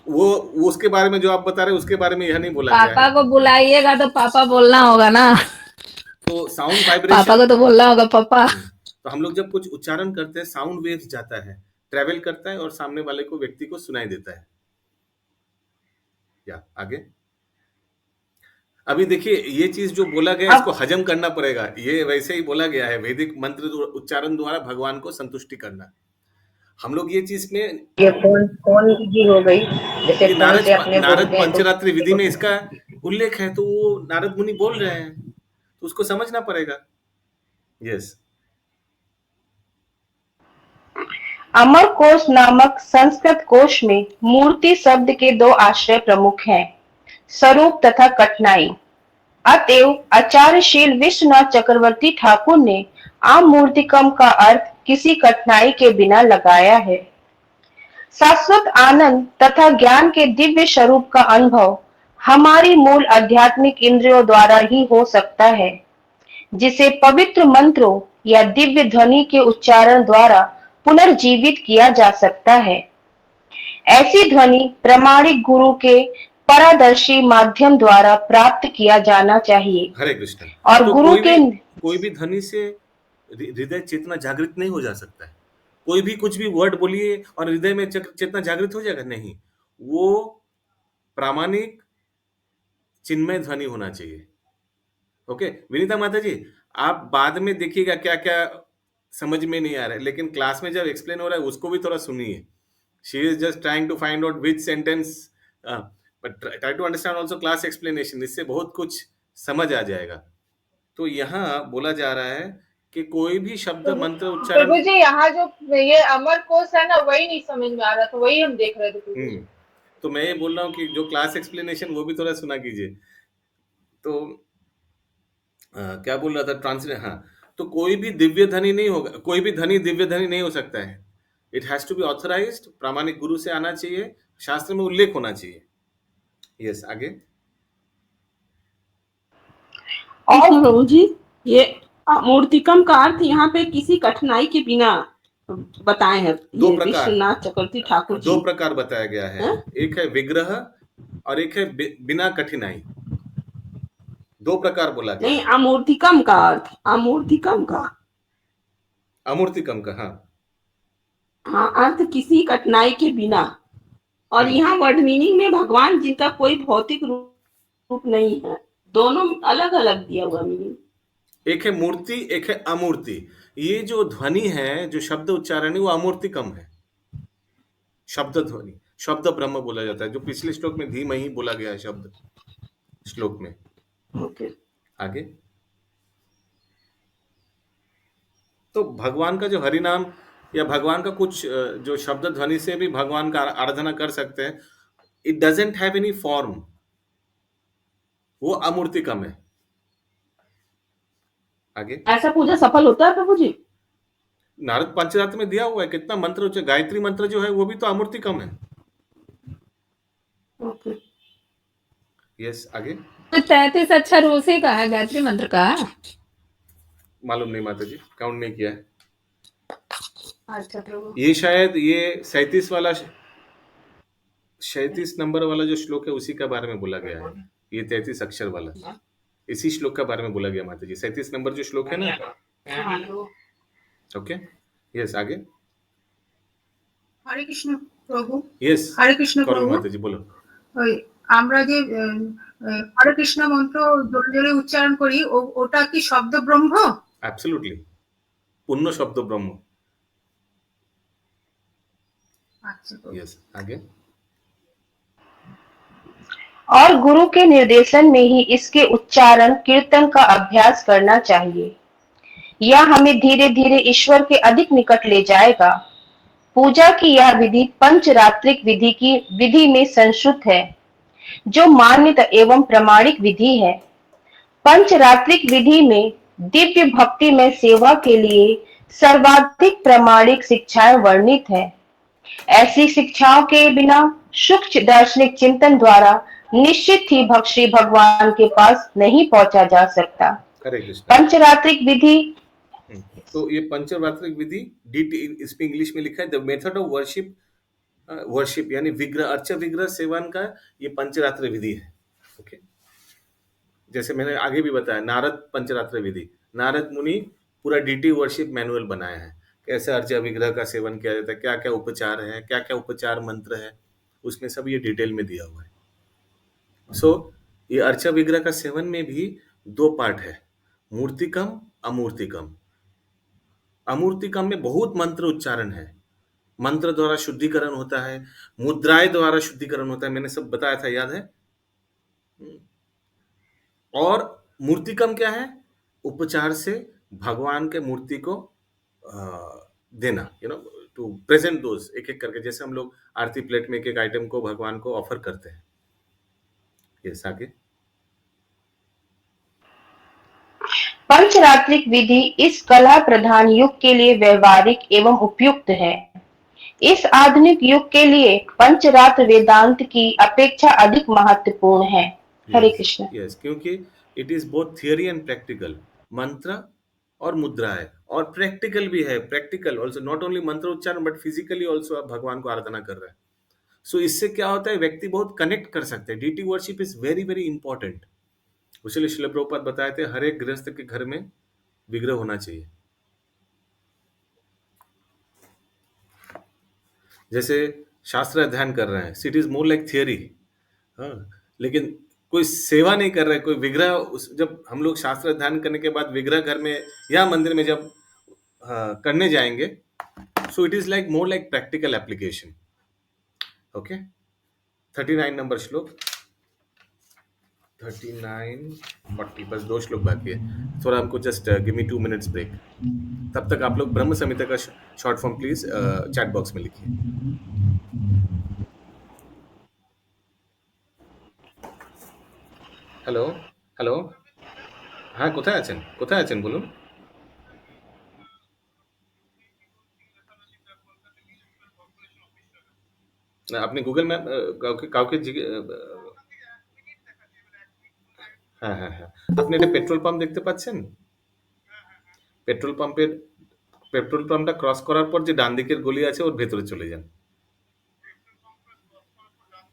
वो उसके बारे में जो आप बता रहे हैं उसके बारे में यह नहीं बोला गया पापा है। को बुलाइएगा तो पापा बोलना होगा ना, तो साउंड पापा वाइब्रेशन, को तो बोलना होगा पापा। तो हम लोग जब कुछ उच्चारण करते हैं साउंड वेव्स जाता है, ट्रेवल करता है और सामने वाले को व्यक्ति को सुनाई देता है। या आगे अभी देखिए ये चीज जो बोला गया इसको हजम करना पड़ेगा, ये वैसे ही बोला गया है, वैदिक मंत्र उच्चारण द्वारा भगवान को संतुष्टि करना। हम लोग ये चीज में ये फोन की हो गई, जैसे ये फोन से अपने नारद बोलते हैं तो पंचरात्रि विधि में इसका उल्लेख है, तो वो नारद मुनि बोल रहे हैं तो उसको समझना पड़ेगा। यस। अमर कोश नामक संस्कृत कोश में मूर्ति शब्द के 2 आश्रय प्रमुख हैं, स्वरूप तथा कठिनाई। अतएव आचार्यशील विश्वनाथ चक्रवर्ती ठाकुर ने आम मूर्तिकम का अर्थ किसी कठिनाई के बिना लगाया है। शाश्वत आनंद तथा ज्ञान के दिव्य स्वरूप का अनुभव हमारी मूल आध्यात्मिक इंद्रियों द्वारा ही हो सकता है, जिसे पवित्र मंत्रों या दिव्य ध्वनि के उच्चारण द्वारा पुनर्जीवित किया जा सकता है। ऐसी ध्वनि प्रामाणिक गुरु के पारदर्शी माध्यम द्वारा प्राप्त किया जाना चाहिए। हरे कृष्ण। और तो गुरु के कोई भी ध्वनि से हृदय चेतना जागृत नहीं हो जा सकता है, कोई भी कुछ भी वर्ड बोलिए और हृदय में चेतना जागृत हो जाएगा, नहीं, वो प्रामाणिक चिन्मय ध्वनि होना चाहिए। ओके विनीता माता जी, आप बाद में देखिएगा क्या क्या समझ में नहीं आ रहा है, लेकिन क्लास में जब एक्सप्लेन हो रहा है उसको भी थोड़ा सुनिए। She is just trying to find out which sentence, but try to understand also class explanation, इससे बहुत कुछ समझ आ जाएगा। तो यहाँ बोला जा रहा है कि कोई भी शब्द मंत्र उच्चारण। प्रभु जी यहाँ जो ये अमर कोश है ना वही नहीं समझ में आ रहा था, वही हम देख रहे थे प्रभु जी। तो मैं ये बोल रहा हूँ कि जो क्लास एक्सप्लेनेशन वो भी थोड़ा सुना कीजिए। तो क्या बोल रहा था ट्रांसलेट, हाँ, तो कोई भी दिव्य ध्वनि नहीं होगा, कोई भी ध्वनि दिव्य ध्वनि नहीं हो सकता है, it has to be authorised, प्रामाणिक गुरु से आना चाहिए, शास्त्र में उल्लेख होना चाहिए। यस आगे। और प्रभु जी ये मूर्तिकम का अर्थ यहाँ पे किसी कठिनाई के बिना बताए हैं, दो प्रकार, विश्वनाथ चक्रवर्ती ठाकुर जी 2 प्रकार बताया गया है, एक है विग्रह और एक है बिना कठिनाई, 2 प्रकार बोला गया। नहीं अमूर्तिकम का अर्थ, अमूर्तिकम का हाँ अर्थ किसी कठिनाई के बिना, और यहाँ वर्ड मीनिंग में भगवान जिनका कोई भौतिक रूप नहीं है, दोनों अलग अलग दिया हुआ मीनिंग। एक है मूर्ति एक है अमूर्ति। ये जो ध्वनि है, जो शब्द उच्चारण है वो अमूर्तिकम है, शब्द ध्वनि, शब्द ब्रह्म बोला जाता है, जो पिछले श्लोक में धीमहि बोला गया है शब्द श्लोक में। ओके आगे। तो भगवान का जो हरि नाम या भगवान का कुछ जो शब्द ध्वनि से भी भगवान का आराधना कर सकते हैं, it doesn't have any form, वो अमूर्तिकम है। आगे। ऐसा पूजा सफल होता है प्रभु जी? नारद पंचरात्र में दिया हुआ है, कितना मंत्र, गायत्री मंत्र जो है वो भी तो अमूर्तिकम है। ओके यस आगे। 33 अक्षर उसी का है, गायत्री मंत्र का। मालूम नहीं माता जी, काउंट नहीं किया है। अच्छा प्रभु। ये शायद ये 37 नंबर वाला जो श्लोक है उसी का बारे में बोला गया है। ये 33 अक्षर वाला इसी श्लोक का बारे में बोला गया माता जी। 37 नंबर जो श्लोक है ना। ओके यस आगे। হরে কৃষ্ণ প্রভু। यस হরে কৃষ্ণ करो প্রভু। माता जी बोलो। ওই আমরা যে হরে কৃষ্ণ মন্ত্র জোরে জোরে উচ্চারণ করি ওটা কি শব্দ ব্রহ্ম? एब्सोल्युटली पूर्ण शब्द ब्रह्म। আচ্ছা প্রভু। यस आगे। और गुरु के निर्देशन में ही इसके उच्चारण कीर्तन का अभ्यास करना चाहिए। यह हमें धीरे धीरे ईश्वर के अधिक निकट ले जाएगा। पूजा की यह विधि पंचरात्रिक विधि में संश्रुत है, जो मान्य एवं प्रमाणिक विधि है। पंचरात्रिक विधि में दिव्य भक्ति में सेवा के लिए सर्वाधिक प्रमाणिक शिक्षाएं वर्णित है। ऐसी शिक्षाओं के बिना सूक्ष्म दार्शनिक चिंतन द्वारा निश्चित ही श्री भगवान के पास नहीं पहुंचा जा सकता। हरे कृष्ण। पंचरात्रिक विधि तो ये पंचरात्रिक विधि डीटी इसमें इंग्लिश में लिखा है द मेथड ऑफ वर्शिप यानी विग्रह अर्च विग्रह सेवन का ये पंचरात्र विधि है। ओके जैसे मैंने आगे भी बताया नारद पंचरात्र विधि, नारद मुनि पूरा डीटी वर्शिप मैनुअल बनाया है, कैसे अर्चा विग्रह का सेवन किया जाता है, क्या क्या उपचार है, क्या क्या उपचार मंत्र है, उसमें सब ये डिटेल में दिया हुआ है। सो ये अर्चा विग्रह का सेवन में भी 2 पार्ट है, मूर्तिकम अमूर्तिकम। अमूर्तिकम में बहुत मंत्र उच्चारण है, मंत्र द्वारा शुद्धिकरण होता है, मुद्राएं द्वारा शुद्धिकरण होता है, मैंने सब बताया था याद है। और मूर्तिकम क्या है, उपचार से भगवान के मूर्ति को देना, टू प्रेजेंट दोज एक एक करके, जैसे हम लोग आरती प्लेट में एक एक आइटम को भगवान को ऑफर करते हैं। यस आगे। पंचरात्रिक विधि इस कला प्रधान युग के लिए व्यवहारिक एवं उपयुक्त है। इस आधुनिक युग के लिए पंचरात्र वेदांत की अपेक्षा अधिक महत्वपूर्ण है। हरे कृष्ण। यस क्योंकि it is both theory and practical, मंत्र और मुद्रा है, और प्रैक्टिकल भी है, प्रैक्टिकल ऑल्सो, नॉट ओनली मंत्र उच्चारण बट फिजिकली ऑल्सो आप भगवान को आराधना कर रहे हैं। सो इससे क्या होता है, व्यक्ति बहुत कनेक्ट कर सकते हैं। Deity worship is very very important. इसलिए श्रील प्रभुपाद बताए थे हर एक गृहस्थ के घर में विग्रह होना चाहिए। जैसे शास्त्र अध्ययन कर रहे हैं, it is more like theory, लेकिन कोई सेवा नहीं कर रहा है, कोई विग्रह, जब हम लोग शास्त्र अध्ययन करने के बाद विग्रह घर में या मंदिर में जब करने जाएंगे, so it is like more like practical application. Okay 39 number श्लोक, 39 40 बस 2 श्लोक बाकी है, थोड़ा हमको just give me 2 minutes break. तब तक आप लोग ब्रह्म संहिता का short form please chat box में लिखिए। হ্যালো হ্যালো হ্যাঁ কোথায় আছেন বলুন। না আপনি গুগল ম্যাপ কাউকে হ্যাঁ হ্যাঁ হ্যাঁ আপনি একটা পেট্রোল পাম্প দেখতে পাচ্ছেন, পেট্রোল পাম্পটা ক্রস করার পর যে ডান দিকের গলি আছে ওর ভেতরে চলে যান।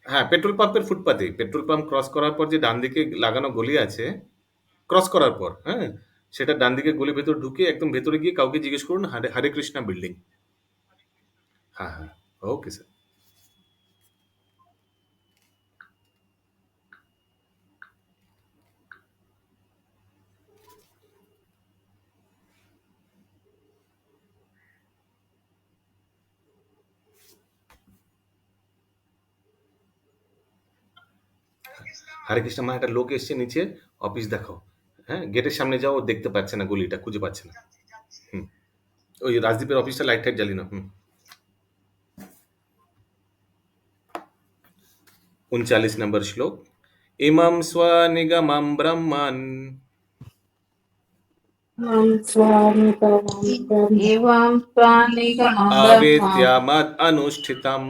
হ্যাঁ পেট্রোল পাম্পের ফুটপাতেই, পেট্রোল পাম্প ক্রস করার পর যে ডান দিকে লাগানো গলি আছে, ক্রস করার পর হ্যাঁ সেটা ডান দিকে গলি ভেতর ঢুকে একদম ভেতরে গিয়ে কাউকে জিজ্ঞেস করুন হরে কৃষ্ণা বিল্ডিং। হ্যাঁ হ্যাঁ ওকে স্যার। হরে কৃষ্ণ মা, একটা লোক এসছে নিচে, অফিস দেখাও। হ্যাঁ গেটের সামনে যাও, দেখতে পাচ্ছে না গলিটা, খুঁজে পাচ্ছে না। ওই রাজদীপের অফিসটা লাইট টাইট জ্বালি না। 39 नंबर श्लोक, इमं स्वनिगमं ब्रह्मन् एवं प्राणिकमं अवेत्य मद् अनुष्ठितम्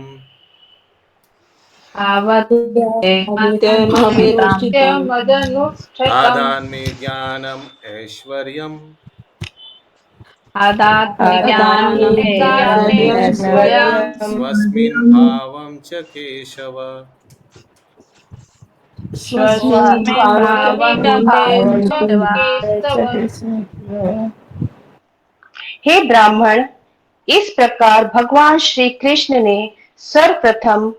मदनुष्ठितम् आदान में ज्ञानम ऐश्वर्यम स्वस्मिन् भावं च केशव। हे ब्राह्मण, इस प्रकार भगवान श्री कृष्ण ने सर्वप्रथम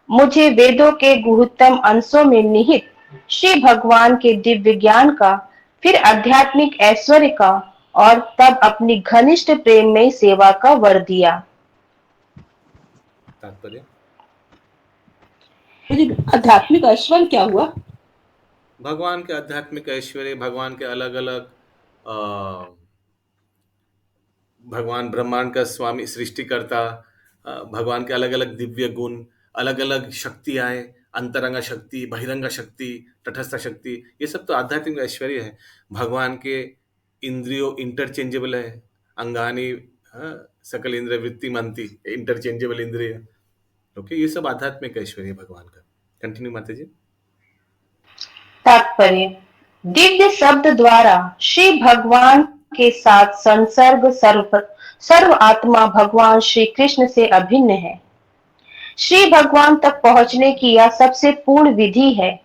मुझे वेदों के गुह्यतम अंशों में निहित श्री भगवान के दिव्य ज्ञान का, फिर आध्यात्मिक ऐश्वर्य का और तब अपनी घनिष्ठ प्रेम में सेवा का वर दिया। तात्पर्य आध्यात्मिक ऐश्वर्य क्या हुआ? भगवान के आध्यात्मिक ऐश्वर्य, भगवान के अलग अलग भगवान ब्रह्मांड का स्वामी सृष्टिकर्ता, भगवान के अलग अलग दिव्य गुण, अलग अलग शक्तियाँ, अंतरंग शक्ति, बहिरंग शक्ति, तटस्थ शक्ति, ये सब तो आध्यात्मिक ऐश्वर्य है। भगवान के इंद्रियों इंटरचेंजेबल है, अंगानी सकल इंद्रिय वृत्ति मनती, इंटरचेंजेबल इंद्रिय। ओके, ये सब आध्यात्मिक ऐश्वर्य है भगवान का। कंटिन्यू माता जी। तात्पर्य, दिव्य शब्द द्वारा श्री भगवान के साथ संसर्ग सर्व आत्मा भगवान श्री कृष्ण से अभिन्न है। श्री भगवान तक पहुंचने की यह सबसे पूर्ण विधि है।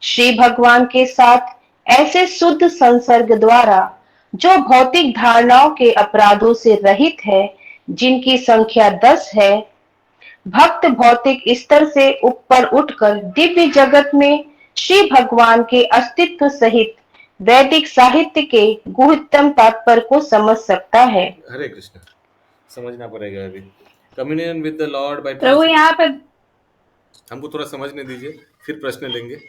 श्री भगवान के साथ ऐसे शुद्ध संसर्ग द्वारा जो भौतिक धारणाओं के अपराधों से रहित है, जिनकी संख्या 10 है, भक्त भौतिक स्तर से ऊपर उठकर दिव्य जगत में श्री भगवान के अस्तित्व सहित वैदिक साहित्य के गुह्यतम तात्पर्य को समझ सकता है। हरे कृष्ण। समझना पड़ेगा अभी। Communion with the lord by प्रभु यहाँ पे हमको थोड़ा समझने दीजिए, फिर प्रश्न लेंगे।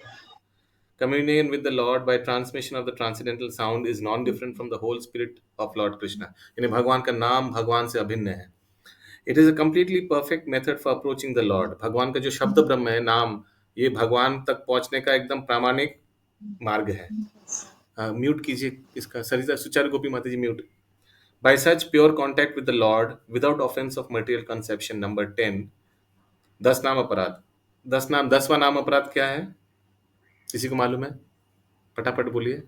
Communion with the Lord by transmission of the transcendental sound is non-different from the whole spirit of Lord Krishna. यानी भगवान का नाम भगवान से अभिन्न है। It is a completely perfect method for approaching the Lord. भगवान का जो शब्द ब्रह्म है, नाम, ये भगवान तक पहुंचने का एकदम प्रामाणिक मार्ग है। म्यूट कीजिए इसका, सरिता सुचारू गोपी माता जी mute. By such pure contact with the Lord without offense of material conception. Number 10, 10 नाम अपराध। 10वां नाम अपराध क्या है? किसी को मालूम है? फटाफट बोलिए।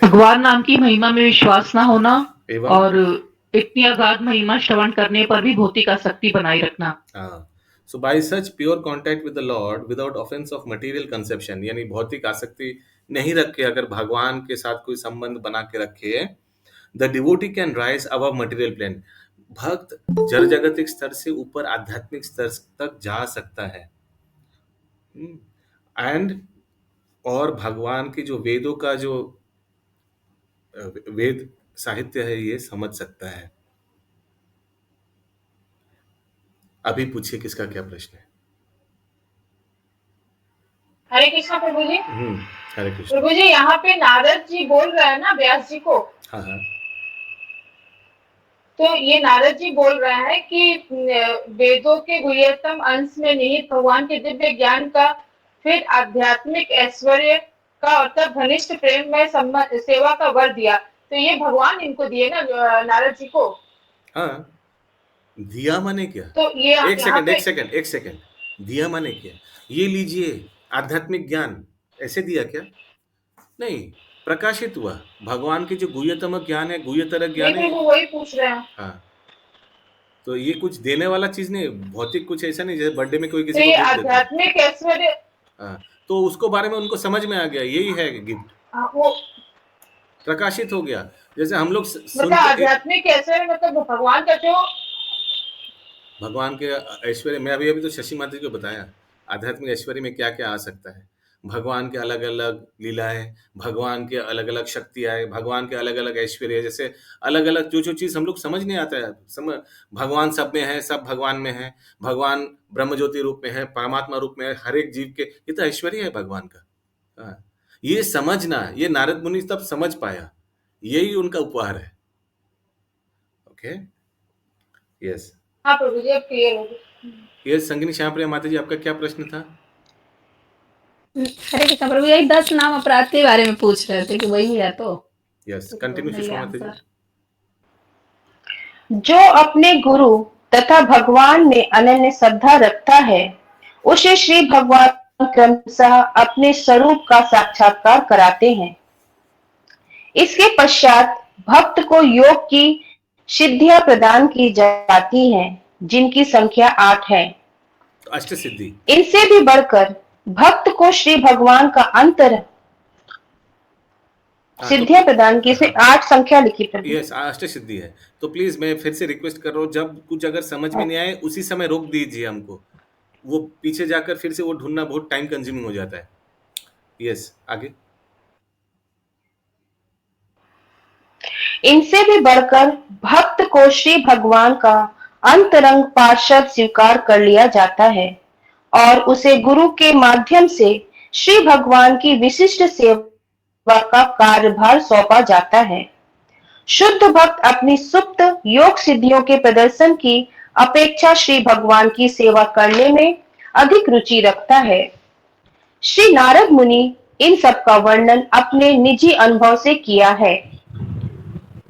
भगवान नाम की महिमा में विश्वास न होना एवं और इतनी अगाध महिमा श्रवण करने पर भी भौतिक आसक्ति बनाए रखना। So by such pure contact with the lord without offence of material conception, यानी भौतिक आसक्ति नहीं रखे, अगर भगवान के साथ कोई संबंध बना के रखे, the devotee can rise above material plane. भक्त जड़ जगतिक स्तर से ऊपर आध्यात्मिक स्तर तक जा सकता है। एंड और भगवान के जो वेदों का जो वेद साहित्य है, ये समझ सकता है। अभी पूछिए किसका क्या प्रश्न है। हरे कृष्णा प्रभु जी। हरे कृष्ण प्रभु जी, यहाँ पे नारद जी बोल रहे हैं ना व्यास जी को। हाँ। तो ये नारद जी बोल रहे हैं कि वेदों के गुह्यतम अंश में निहित भगवान के दिव्य ज्ञान का, फिर आध्यात्मिक ऐश्वर्य का और तब घनिष्ठ प्रेम में सेवा का वर दिया। तो ये भगवान इनको दिए ना नारद जी को। हाँ, दिया माने क्या? तो ये एक सेकंड, दिया माने क्या? ये लीजिए आध्यात्मिक ज्ञान, ऐसे दिया क्या? नहीं, प्रकाशित हुआ। भगवान के जो गुह्यतम ज्ञान है, गुह्यतर ज्ञान है, वही पूछ रहे हैं। हाँ, तो ये कुछ देने वाला चीज नहीं, भौतिक कुछ ऐसा नहीं जैसे बर्थडे में कोई किसी तो को ये गिफ्ट देता है। आध्यात्मिक ऐश्वर्य, हाँ, तो उसको बारे में उनको समझ में आ गया, यही है गिफ्ट, वो प्रकाशित हो गया। जैसे हम लोग मतलब आध्यात्मिक ऐश्वर्य मतलब भगवान का जो भगवान के ऐश्वर्य में अभी तो शशि माता जी को बताया आध्यात्मिक ऐश्वर्य में क्या क्या आ सकता है। भगवान के अलग अलग लीलाएं, भगवान के अलग अलग शक्तियां, भगवान के अलग अलग ऐश्वर्य, जैसे अलग अलग जो चीज हम लोग समझ नहीं आता है। भगवान सब में है, सब भगवान में है, भगवान ब्रह्म ज्योति रूप में है, परमात्मा रूप में है, हर एक जीव के, ये तो ऐश्वर्य है भगवान का। ये समझना, ये नारद मुनि तब समझ पाया, यही उनका उपहार है। Okay, yes. हाँ प्रभु जी, अब क्लियर हो गया। ये संगिनी श्यामप्रिया माता जी, आपका क्या प्रश्न था? हरे कृष्ण प्रभु, यही 10 नाम अपराध के बारे में पूछ रहे थे कि वही है। तो यस, कंटिन्यू सुषमा माता जी। जो अपने गुरु तथा भगवान में अनन्य श्रद्धा रखता है, उसे श्री भगवान क्रमशः अपने स्वरूप का साक्षात्कार कराते हैं। इसके पश्चात भक्त को योग की सिद्धियां प्रदान की जाती हैं, जिनकी संख्या 8 है। अष्ट सिद्धि। इनसे भी बढ़कर भक्त को श्री भगवान का अंतर सिद्धियां प्रदान की, इसे 8 संख्या लिखी प्रभु। यस, अष्ट सिद्धि है। तो प्लीज मैं फिर से रिक्वेस्ट कर रहा हूँ, जब कुछ अगर समझ में नहीं आए उसी समय रोक दीजिए हमको, वो पीछे जाकर फिर से वो ढूंढना बहुत टाइम कंज्यूमिंग हो जाता है। यस, आगे। इनसे भी बढ़कर भक्त को श्री भगवान का अंतरंग पार्षद स्वीकार कर लिया जाता है और उसे गुरु के माध्यम से श्री भगवान की विशिष्ट सेवा का कार्यभार सौंपा जाता है। शुद्ध भक्त अपनी सुप्त योग सिद्धियों के प्रदर्शन की अपेक्षा श्री भगवान की सेवा करने में अधिक रुचि रखता है। श्री नारद मुनि इन सब का वर्णन अपने निजी अनुभव से किया है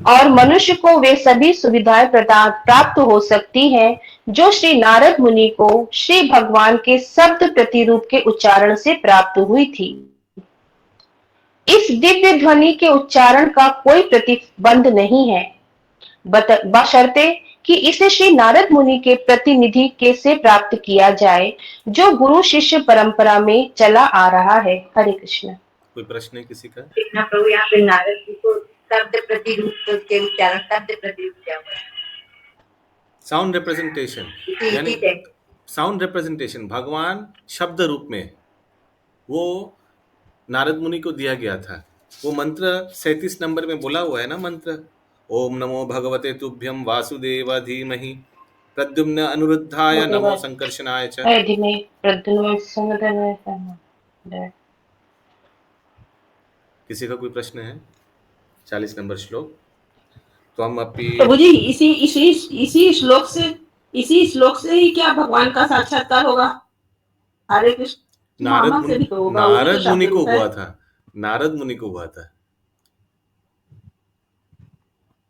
और मनुष्य को वे सभी सुविधाएं प्राप्त हो सकती हैं जो श्री नारद मुनि को श्री भगवान के शब्द प्रतिरूप के उच्चारण से प्राप्त हुई थी। इस दिव्य ध्वनि के उच्चारण का कोई प्रतिबंध नहीं है, बशर्ते कि इसे श्री नारद मुनि के प्रतिनिधि के से प्राप्त किया जाए, जो गुरु शिष्य परंपरा में चला आ रहा है। हरे कृष्ण। कोई प्रश्न है किसी का? प्रभु, यहाँ पे नारद जी को शब्द प्रतिरूप के उच्चारण, शब्द प्रतिरूप क्या हुआ? साउंड रिप्रेजेंटेशन, यानी साउंड रिप्रेजेंटेशन भगवान शब्द रूप में वो नारद मुनि को दिया गया था। वो मंत्र 37 नंबर में बोला हुआ है ना, मंत्र ओम नमो भगवते तुभ्यम वासुदेव धीमहि प्रद्युम्न अनिरुद्धाय नमो संकर्षणाय च। किसी का कोई प्रश्न है? 40 नंबर श्लोक। तो हम अभी प्रभु जी इसी श्लोक से ही क्या भगवान का साक्षात्कार होगा? हरे कृष्ण। नारद मुनि को हुआ था, नारद मुनि को हुआ था।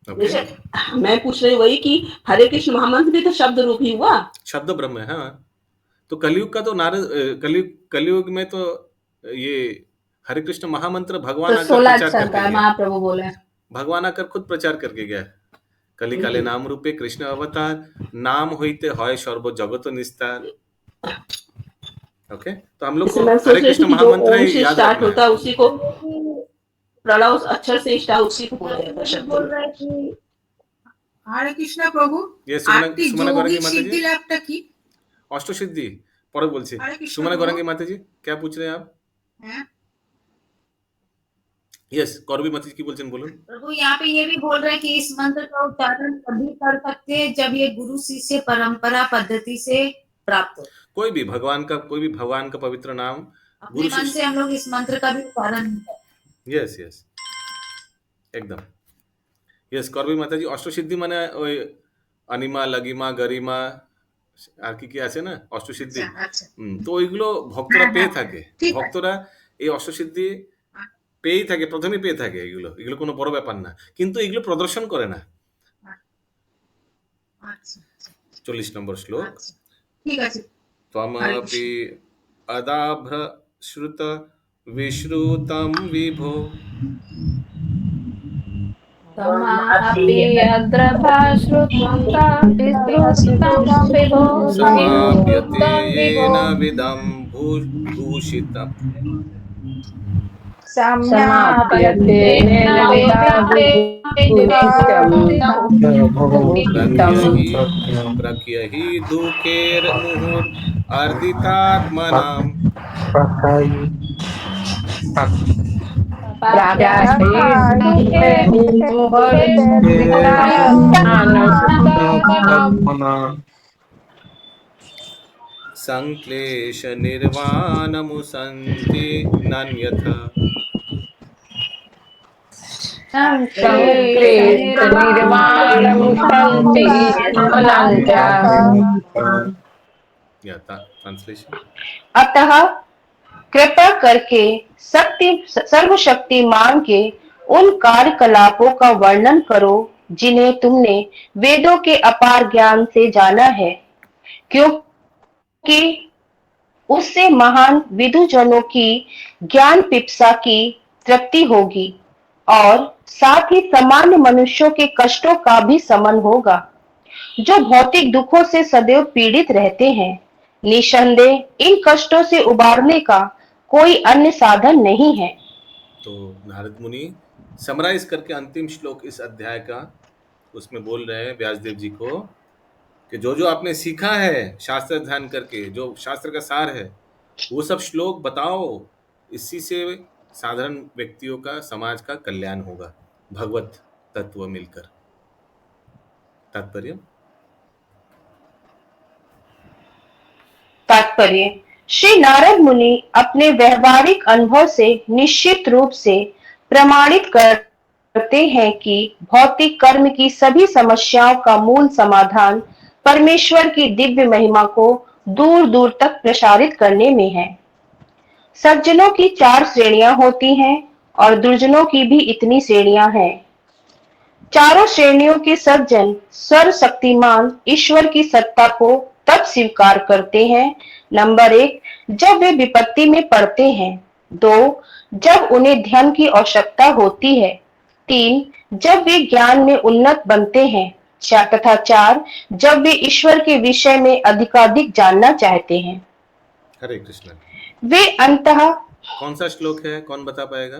मैं पूछ रही वही कि हरे कृष्ण महामंत्र भी तो शब्द रूप ही हुआ, शब्द ब्रह्म है। हाँ, तो कलयुग का तो नारद कलयुग में तो ये हरे कृष्ण महामंत्र भगवान आकर प्रचार करके गया। महाप्रभु बोले भगवान आकर खुद प्रचार करके गया। कली काले नाम रूपे कृष्ण अवतार, नाम होइते হয় सर्व जगत निस्तार। ओके, तो हम लोग को हरे कृष्ण महामंत्र याद रखना है। उसी को प्रलव अक्षर से स्टार्ट, उसी को बोला जाता है शब्द। बोल रहा है कि हरे कृष्ण प्रभु, ये सुमना गौरंगी माता सिद्धि जी, लाभটা কি? অষ্ট সিদ্ধি পরে বলছি। सुमना गौरंगी माता जी, क्या पूछ रहे हैं आप? हैं? यस, कौरवी माता जी की बोलছেন বলুন। प्रभु, यहाँ पे ये भी बोल रहे हैं कि इस मंत्र का उच्चारण तभी कर सकते हैं जब ये गुरु शिष्य परंपरा पद्धति से प्राप्त हो। कोई भी भगवान का पवित्र नाम अपने मन से हम लोग इस मंत्र का भी उच्चारण नहीं करते। यस यस, एकदम यस। कौरवी माता जी, অষ্টসিদ্ধি মানে ওই অনিমা লাগিমা গরিমা আর কি আছে না অষ্টসিদ্ধি। তো ওইগুলো ভক্তরা পেয়ে থাকে, ভক্তরা এই অষ্টসিদ্ধি পেয়েই থাকে, প্রথমে পেয়ে থাকে। এগুলো কোনো বড় ব্যাপার না, কিন্তু এগুলো প্রদর্শন করে না। 40 নম্বর শ্লোক। ঠিক আছে। त्वमपि अदाभ्र श्रुत विश्रुतं विभो, तमापि अद्रभाश्रुतं विश्रुतं विभो, समाप्यते येन विदं भूषितम्। समाप्यते येन विदं भूषितम्। प्रक्यहि दुःखेर्मुहुर् अर्दितात्मनाम्। संक्लेश निर्वाणमुसन्ति नान्यथा। अतः कृपा करके सर्वशक्तिमान के उन कार्यकलापों का वर्णन करो जिन्हें तुमने वेदों के अपार ज्ञान से जाना है, क्योंकि उससे महान विद्वजनों की ज्ञान पिपासा की तृप्ति होगी और साथ ही सामान्य मनुष्यों के कष्टों का भी शमन होगा, जो भौतिक दुखों से सदैव पीड़ित रहते हैं। निसंदेह इन कष्टों से उबारने का कोई अन्य साधन नहीं है। तो नारद मुनि समराइज करके अंतिम श्लोक इस अध्याय का उसमें बोल रहे हैं व्यासदेव जी को कि जो जो आपने सीखा है शास्त्र अध्ययन करके, जो शास्त्र का सार है, वो सब श्लोक बताओ। इसी से साधारण व्यक्तियों का, समाज का कल्याण होगा, भगवत तत्व मिलकर। तात्पर्य श्री नारद मुनि अपने व्यवहारिक अनुभव से निश्चित रूप से प्रमाणित करते हैं कि भौतिक कर्म की सभी समस्याओं का मूल समाधान परमेश्वर की दिव्य महिमा को दूर दूर तक प्रसारित करने में है। सज्जनों की 4 श्रेणियां होती हैं और दुर्जनों की भी इतनी श्रेणियां हैं। चारों श्रेणियों के सज्जन सर्वशक्तिमान ईश्वर की सत्ता को तब स्वीकार करते हैं, नंबर 1, जब वे विपत्ति में पड़ते हैं, 2, जब उन्हें ध्यान की आवश्यकता होती है, 3, जब वे ज्ञान में उन्नत बनते हैं, तथा 4, जब वे ईश्वर के विषय में अधिकाधिक जानना चाहते हैं। हरे कृष्ण। वे अंततः कौन सा श्लोक है, कौन बता पाएगा?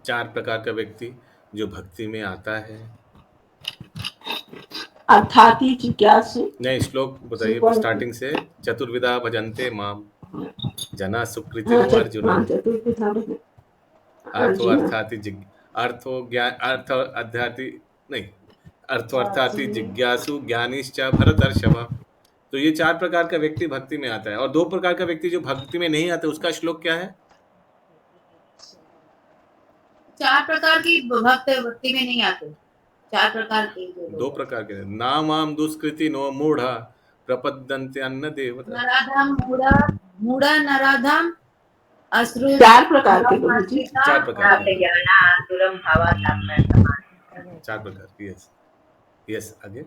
4 प्रकार का व्यक्ति जो भक्ति में आता है। अर्थात ही जिज्ञासु। नहीं, श्लोक बताइए स्टार्टिंग से। चतुर्विधा भजन्ते माम जना सुकृतिनो अर्जुन। अर्थार्थी जिज्ञासु ज्ञानीश्च भरतर्षभ। तो ये 4 प्रकार का व्यक्ति भक्ति में आता है, और 2 प्रकार का व्यक्ति जो भक्ति में नहीं आता, उसका श्लोक क्या है? 4 प्रकार की भक्ति में नहीं आते। 4 प्रकार के 2 प्रकार के नामाम दुष्कृति नो मूढ़ा प्रपद्यन्ते अन्न देवता। नराधम मूढ़ा नराधम असुर। 4 प्रकार के लोग जी। 4 प्रकार के। 4 प्रकार की। यस आगे।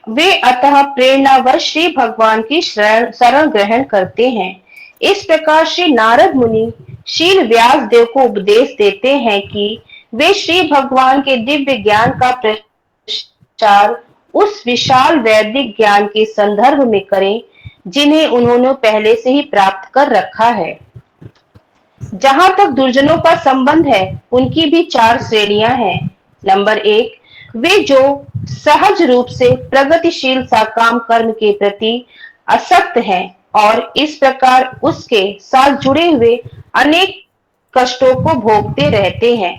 वे अतः प्रेरणावश श्री भगवान की शरण ग्रहण करते हैं। इस प्रकार श्री नारद मुनि शील व्यास देव को उपदेश देते हैं कि वे श्री भगवान के दिव्य ज्ञान का प्रचार उस विशाल वैदिक ज्ञान के संदर्भ में करें जिन्हें उन्होंने पहले से ही प्राप्त कर रखा है। जहां तक दुर्जनों का संबंध है, उनकी भी 4 श्रेणियां हैं। नंबर 1, वे जो सहज रूप से प्रगतिशील सकाम कर्म के प्रति आसक्त हैं और इस प्रकार उसके साथ जुड़े हुए अनेक कष्टों को भोगते रहते हैं।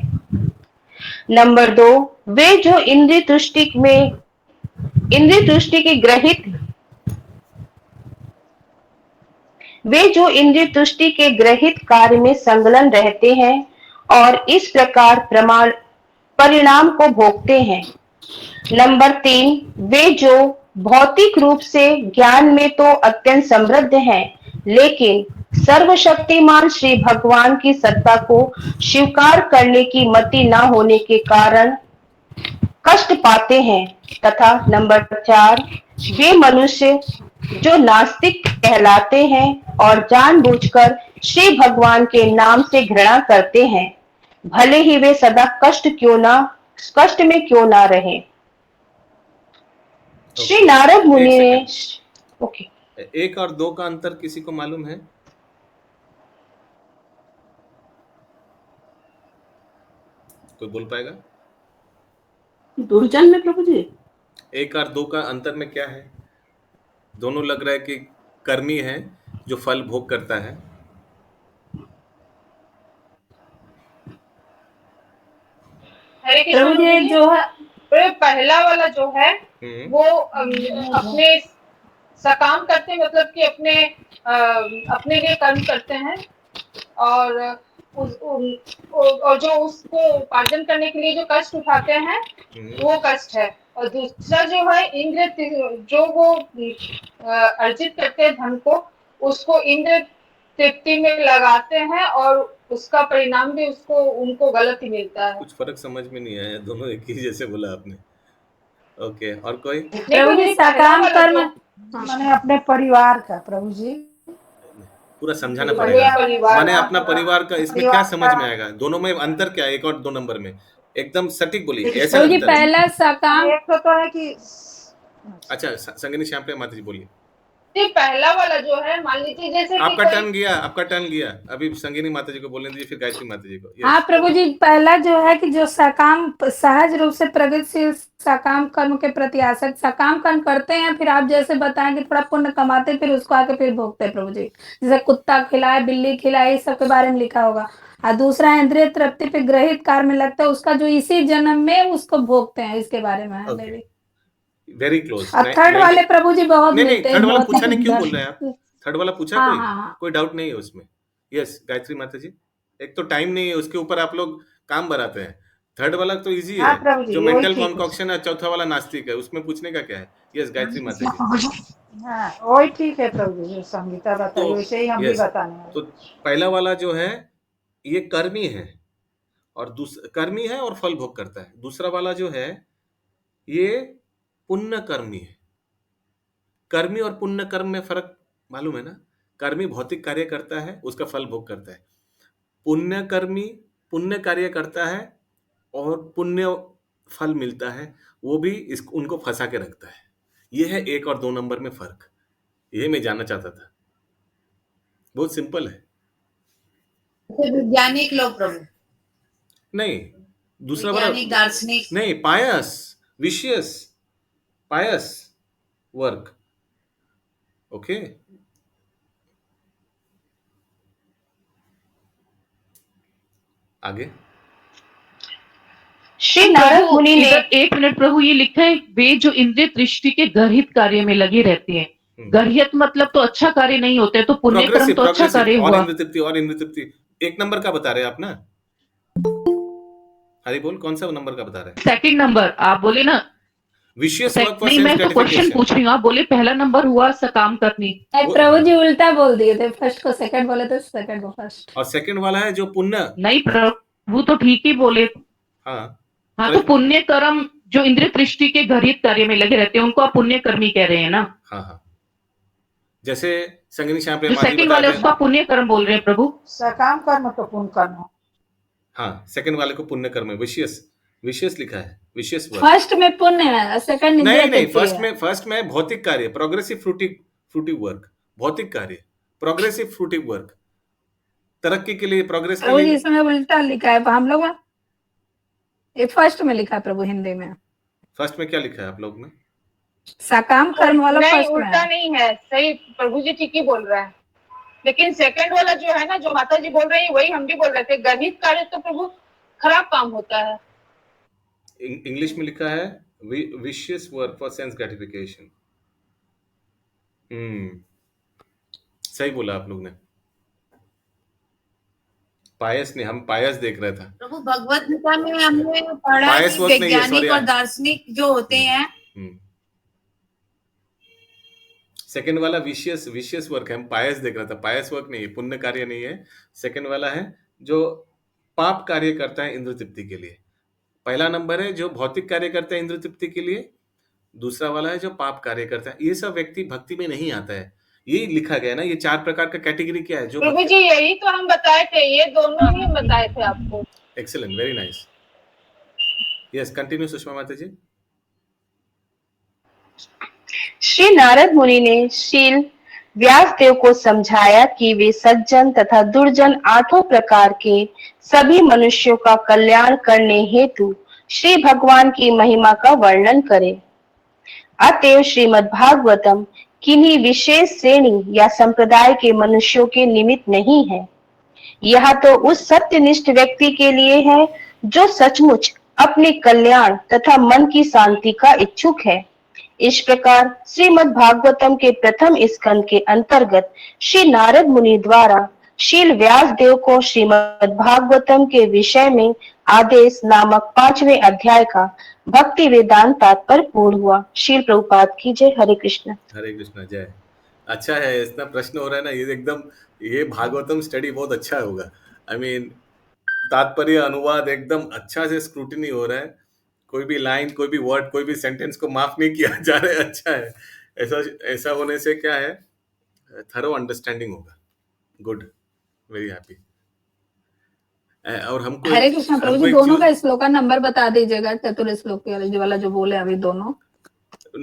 नंबर 2, वे जो इंद्रिय तुष्टि के ग्रहित कार्य में संलग्न रहते हैं और इस प्रकार परिणाम को भोगते हैं। नंबर 3, वे जो भौतिक रूप से ज्ञान में तो अत्यंत समृद्ध हैं, लेकिन सर्वशक्तिमान श्री भगवान की सत्ता को स्वीकार करने की मति न होने के कारण कष्ट पाते हैं। तथा नंबर 4, वे मनुष्य जो नास्तिक कहलाते हैं और जानबूझकर श्री भगवान के नाम से घृणा करते हैं, भले ही वे सदा कष्ट में क्यों ना रहे। श्री नारद मुनि ने 1 और 2 का अंतर किसी को मालूम है? कोई बोल पाएगा? दुर्जन में प्रभु जी 1 और 2 का अंतर में क्या है? दोनों लग रहा है कि कर्मी है जो फल भोग करता है। प्रभु जी जो है पहला वाला जो है वो अपने सकाम करते, मतलब कि अपने लिए कर्म करते हैं और जो उसको उपार्जन करने के लिए जो कष्ट उठाते हैं वो कष्ट है। और दूसरा जो है इंद्र, जो वो अर्जित करते हैं धन को, उसको इंद्र तृप्ति में लगाते हैं और उसका परिणाम भी उनको गलत ही मिलता है। कुछ फर्क समझ में नहीं आया, दोनों एक ही जैसे बोला आपने। ओके, और कोई? प्रभु जी सकाम कर्म मैंने अपने परिवार का प्रभु जी पूरा समझाना पड़ेगा। परिवार माने अपना परिवार का, इसमें क्या समझ में आएगा? दोनों में अंतर क्या है? 1 और 2 नंबर में एकदम सटीक बोलिए, ऐसा प्रभु जी अंतर है। पहला सकाम एक तो है कि अच्छा, संगिनी श्यामप्रिया माता जी बोलिए। जी पहला वाला जो है, मान लीजिए जैसे कि आपका कोई टर्न गया। अभी संगिनी माता जी को बोलने दीजिए, फिर गायत्री माता जी को। Yes. हाँ प्रभु जी, पहला जो है कि जो सकाम सहज रूप से प्रगतिशील सकाम कर्म के प्रति आसक्त सकाम कर्म करते हैं, फिर आप जैसे बताएं कि थोड़ा पुण्य कमाते, फिर उसको आके फिर भोगते हैं प्रभु जी। जैसे कुत्ता खिलाए, बिल्ली खिलाए, इस सब के बारे में लिखा होगा। और दूसरा इंद्रिय तृप्ति पे ग्रहित कार्य में लगता है, उसका जो इसी जन्म में उसको भोगते हैं, इसके बारे में है मेरी। Very close. और थर्ड वाले प्रभु जी बहुत नहीं, मिलते हैं, थर्ड वाला बहुत पूछा नहीं, क्यों सुंदर। बोल रहे हैं आप? थर्ड वाला पूछा हाँ, कोई? हाँ। कोई डाउट नहीं है उसमें। यस, गायत्री माता जी। एक तो टाइम नहीं है, उसके ऊपर आप लोग काम बढ़ाते हैं। थर्ड वाला तो इजी हाँ है, प्रभु जी, जो वही मेंटल ठीक है। कॉन्कॉक्शन है। चौथा वाला नास्तिक है, उसमें पूछने का क्या है? यस, गायत्री माता जी। हाँ वही ठीक है प्रभु जी, जो संगीता बताई तो वैसे ही हम भी यस, बताने वाले। तो पहला वाला जो है ये कर्मी है, और कर्मी है और फल भोग करता है। दूसरा वाला जो है ये पुण्य कर्मी है। कर्मी और पुण्य कर्म में फर्क मालूम है ना? कर्मी भौतिक कार्य करता है, उसका फल भोग करता है। पुण्य कर्मी पुण्य कार्य करता है और पुण्य फल मिलता है, वो भी उनको फंसा के रखता है। ये है 1 और 2 नंबर में फर्क। ये मैं जानना चाहता था। बहुत सिंपल है। वैज्ञानिक लोग प्रभु, नहीं, दूसरा वाला वैज्ञानिक दार्शनिक नहीं, पायस विशियस पायस वर्क। ओके, आगे। श्री नारद मुनि ने इधर 1 मिनट प्रभु, ये लिखा है वे जो इंद्रिय दृष्टि के गर्हित कार्य में लगे रहते हैं। गर्हित मतलब तो अच्छा कार्य नहीं होते, तो पुण्य कर्म तो अच्छा कार्य और हुआ। इंद्रिय तृप्ति 1 नंबर का बता रहे हैं आप ना? हरि बोल, कौन सा नंबर का बता रहे हैं? सेकंड नंबर आप बोले ना। विशियस वर्क फॉर नहीं, सेंस मैं तो क्वेश्चन ग्रेटिफिकेशन। पूछ रही हूँ। आप बोले पहला नंबर हुआ सकाम करनी। प्रभु जी उल्टा बोल दिए थे, फर्स्ट को सेकंड बोले थे, सेकंड को फर्स्ट। और सेकंड वाला है जो पुण्य। नहीं प्रभु, तो ठीक ही बोले। हाँ, तो पुण्य कर्म जो इंद्रिय दृष्टि के गर्हित कार्य में लगे रहते हैं, उनको आप पुण्य कर्मी कह रहे हैं ना? हाँ। जैसे संगिनी श्यामप्रिया जो माता जी सेकंड बता वाले रहे उसको आप पुण्य कर्म बोल रहे हैं प्रभु। सकाम कर्म तो पुण्य कर्म है। हाँ, सेकंड वाले को पुण्य कर्म है। विशियस लिखा है, विशियस वर्क। फर्स्ट में पुण्य है, सेकंड नहीं, फर्स्ट में भौतिक कार्य, प्रोग्रेसिव फ्रूटिव वर्क। भौतिक कार्य, प्रोग्रेसिव फ्रूटिव वर्क, तरक्की के लिए, प्रोग्रेस के प्रभु जी लिए। इसमें उल्टा लिखा है हम लोग में, ये फर्स्ट में लिखा है प्रभु हिंदी में। फर्स्ट में क्या लिखा है आप लोग में? सकाम कर्म वाला नहीं, फर्स्ट में उल्टा है। नहीं है, सही प्रभु जी ठीक ही बोल रहे हैं। लेकिन सेकंड वाला जो है ना, जो माता जी बोल रही है, वही हम भी बोल रहे थे। गर्हित कार्य तो प्रभु खराब काम होता है। इंग्लिश में लिखा है vicious work for sense gratification. सही बोला आप लोग ने। पायस ने, हम पायस देख रहे था प्रभु। भगवत गीता में हमने पढ़ा पायस कि वर्क नहीं है, वैज्ञानिक sorry, और दार्शनिक जो होते हैं, सेकंड वाला विशियस वर्क है, हम पायस देख रहा था। पायस वर्क नहीं है, पुण्य कार्य नहीं है। सेकंड वाला है जो पाप कार्य करता है इंद्र तृप्ति के लिए। पहला नंबर है जो भौतिक कार्य करता है इंद्र तृप्ति के लिए। दूसरा वाला है जो पाप कार्य करता है। ये सब व्यक्ति भक्ति में नहीं आता है, यही लिखा गया ना। ये 4 प्रकार का कैटेगरी क्या है? जो प्रभु जी यही तो हम बताए थे, ये दोनों ही बताए थे आपको। Excellent, very nice. Yes, continue Sushma माता जी। श्री नारद मुनि ने शील व्यासदेव को समझाया कि वे सज्जन तथा दुर्जन 8 प्रकार के सभी मनुष्यों का कल्याण करने हेतु श्री भगवान की महिमा का वर्णन करें। अतएव श्रीमद् भागवतम किन्हीं विशेष श्रेणी या संप्रदाय के मनुष्यों के निमित्त नहीं है। यह तो उस सत्यनिष्ठ व्यक्ति के लिए है जो सचमुच अपने कल्याण तथा मन की शांति का इच्छुक है। इस प्रकार श्रीमद् भागवतम के प्रथम स्कंद के अंतर्गत श्री नारद मुनि द्वारा शील व्यासदेव को श्रीमद् भागवतम के विषय में आदेश नामक 5वें अध्याय का भक्ति वेदांत तात्पर्य पूर्ण हुआ। श्रील प्रभुपाद की जय। हरे कृष्ण। हरे कृष्ण, जय। अच्छा है, इतना प्रश्न हो रहा है ना, ये एकदम, ये भागवतम स्टडी बहुत अच्छा होगा। आई मीन तात्पर्य अनुवाद एकदम अच्छा से स्क्रूटिनी हो रहा है, कोई भी लाइन, कोई भी वर्ड, कोई भी सेंटेंस को माफ नहीं किया जा रहा है। अच्छा है, ऐसा ऐसा होने से क्या है, थरो अंडरस्टैंडिंग होगा। Good, very happy. और हमको हरे कृष्णा प्रभु जी, एक दोनों का श्लोक का नंबर बता दीजिएगा, चतुर श्लोक वाला जो बोले अभी दोनों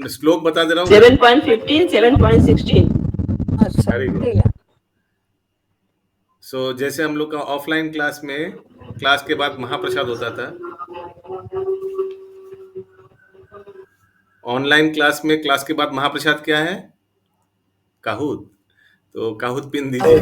श्लोक बता दे रहा हूँ। 7.15, 7.16। अच्छा वेरी गुड। ठीक है। सो जैसे हम लोग का ऑफलाइन क्लास में, क्लास के बाद महाप्रसाद होता था, ऑनलाइन क्लास में क्लास के बाद महाप्रसाद क्या है? काहूत। तो काहूत पिन दीजिए।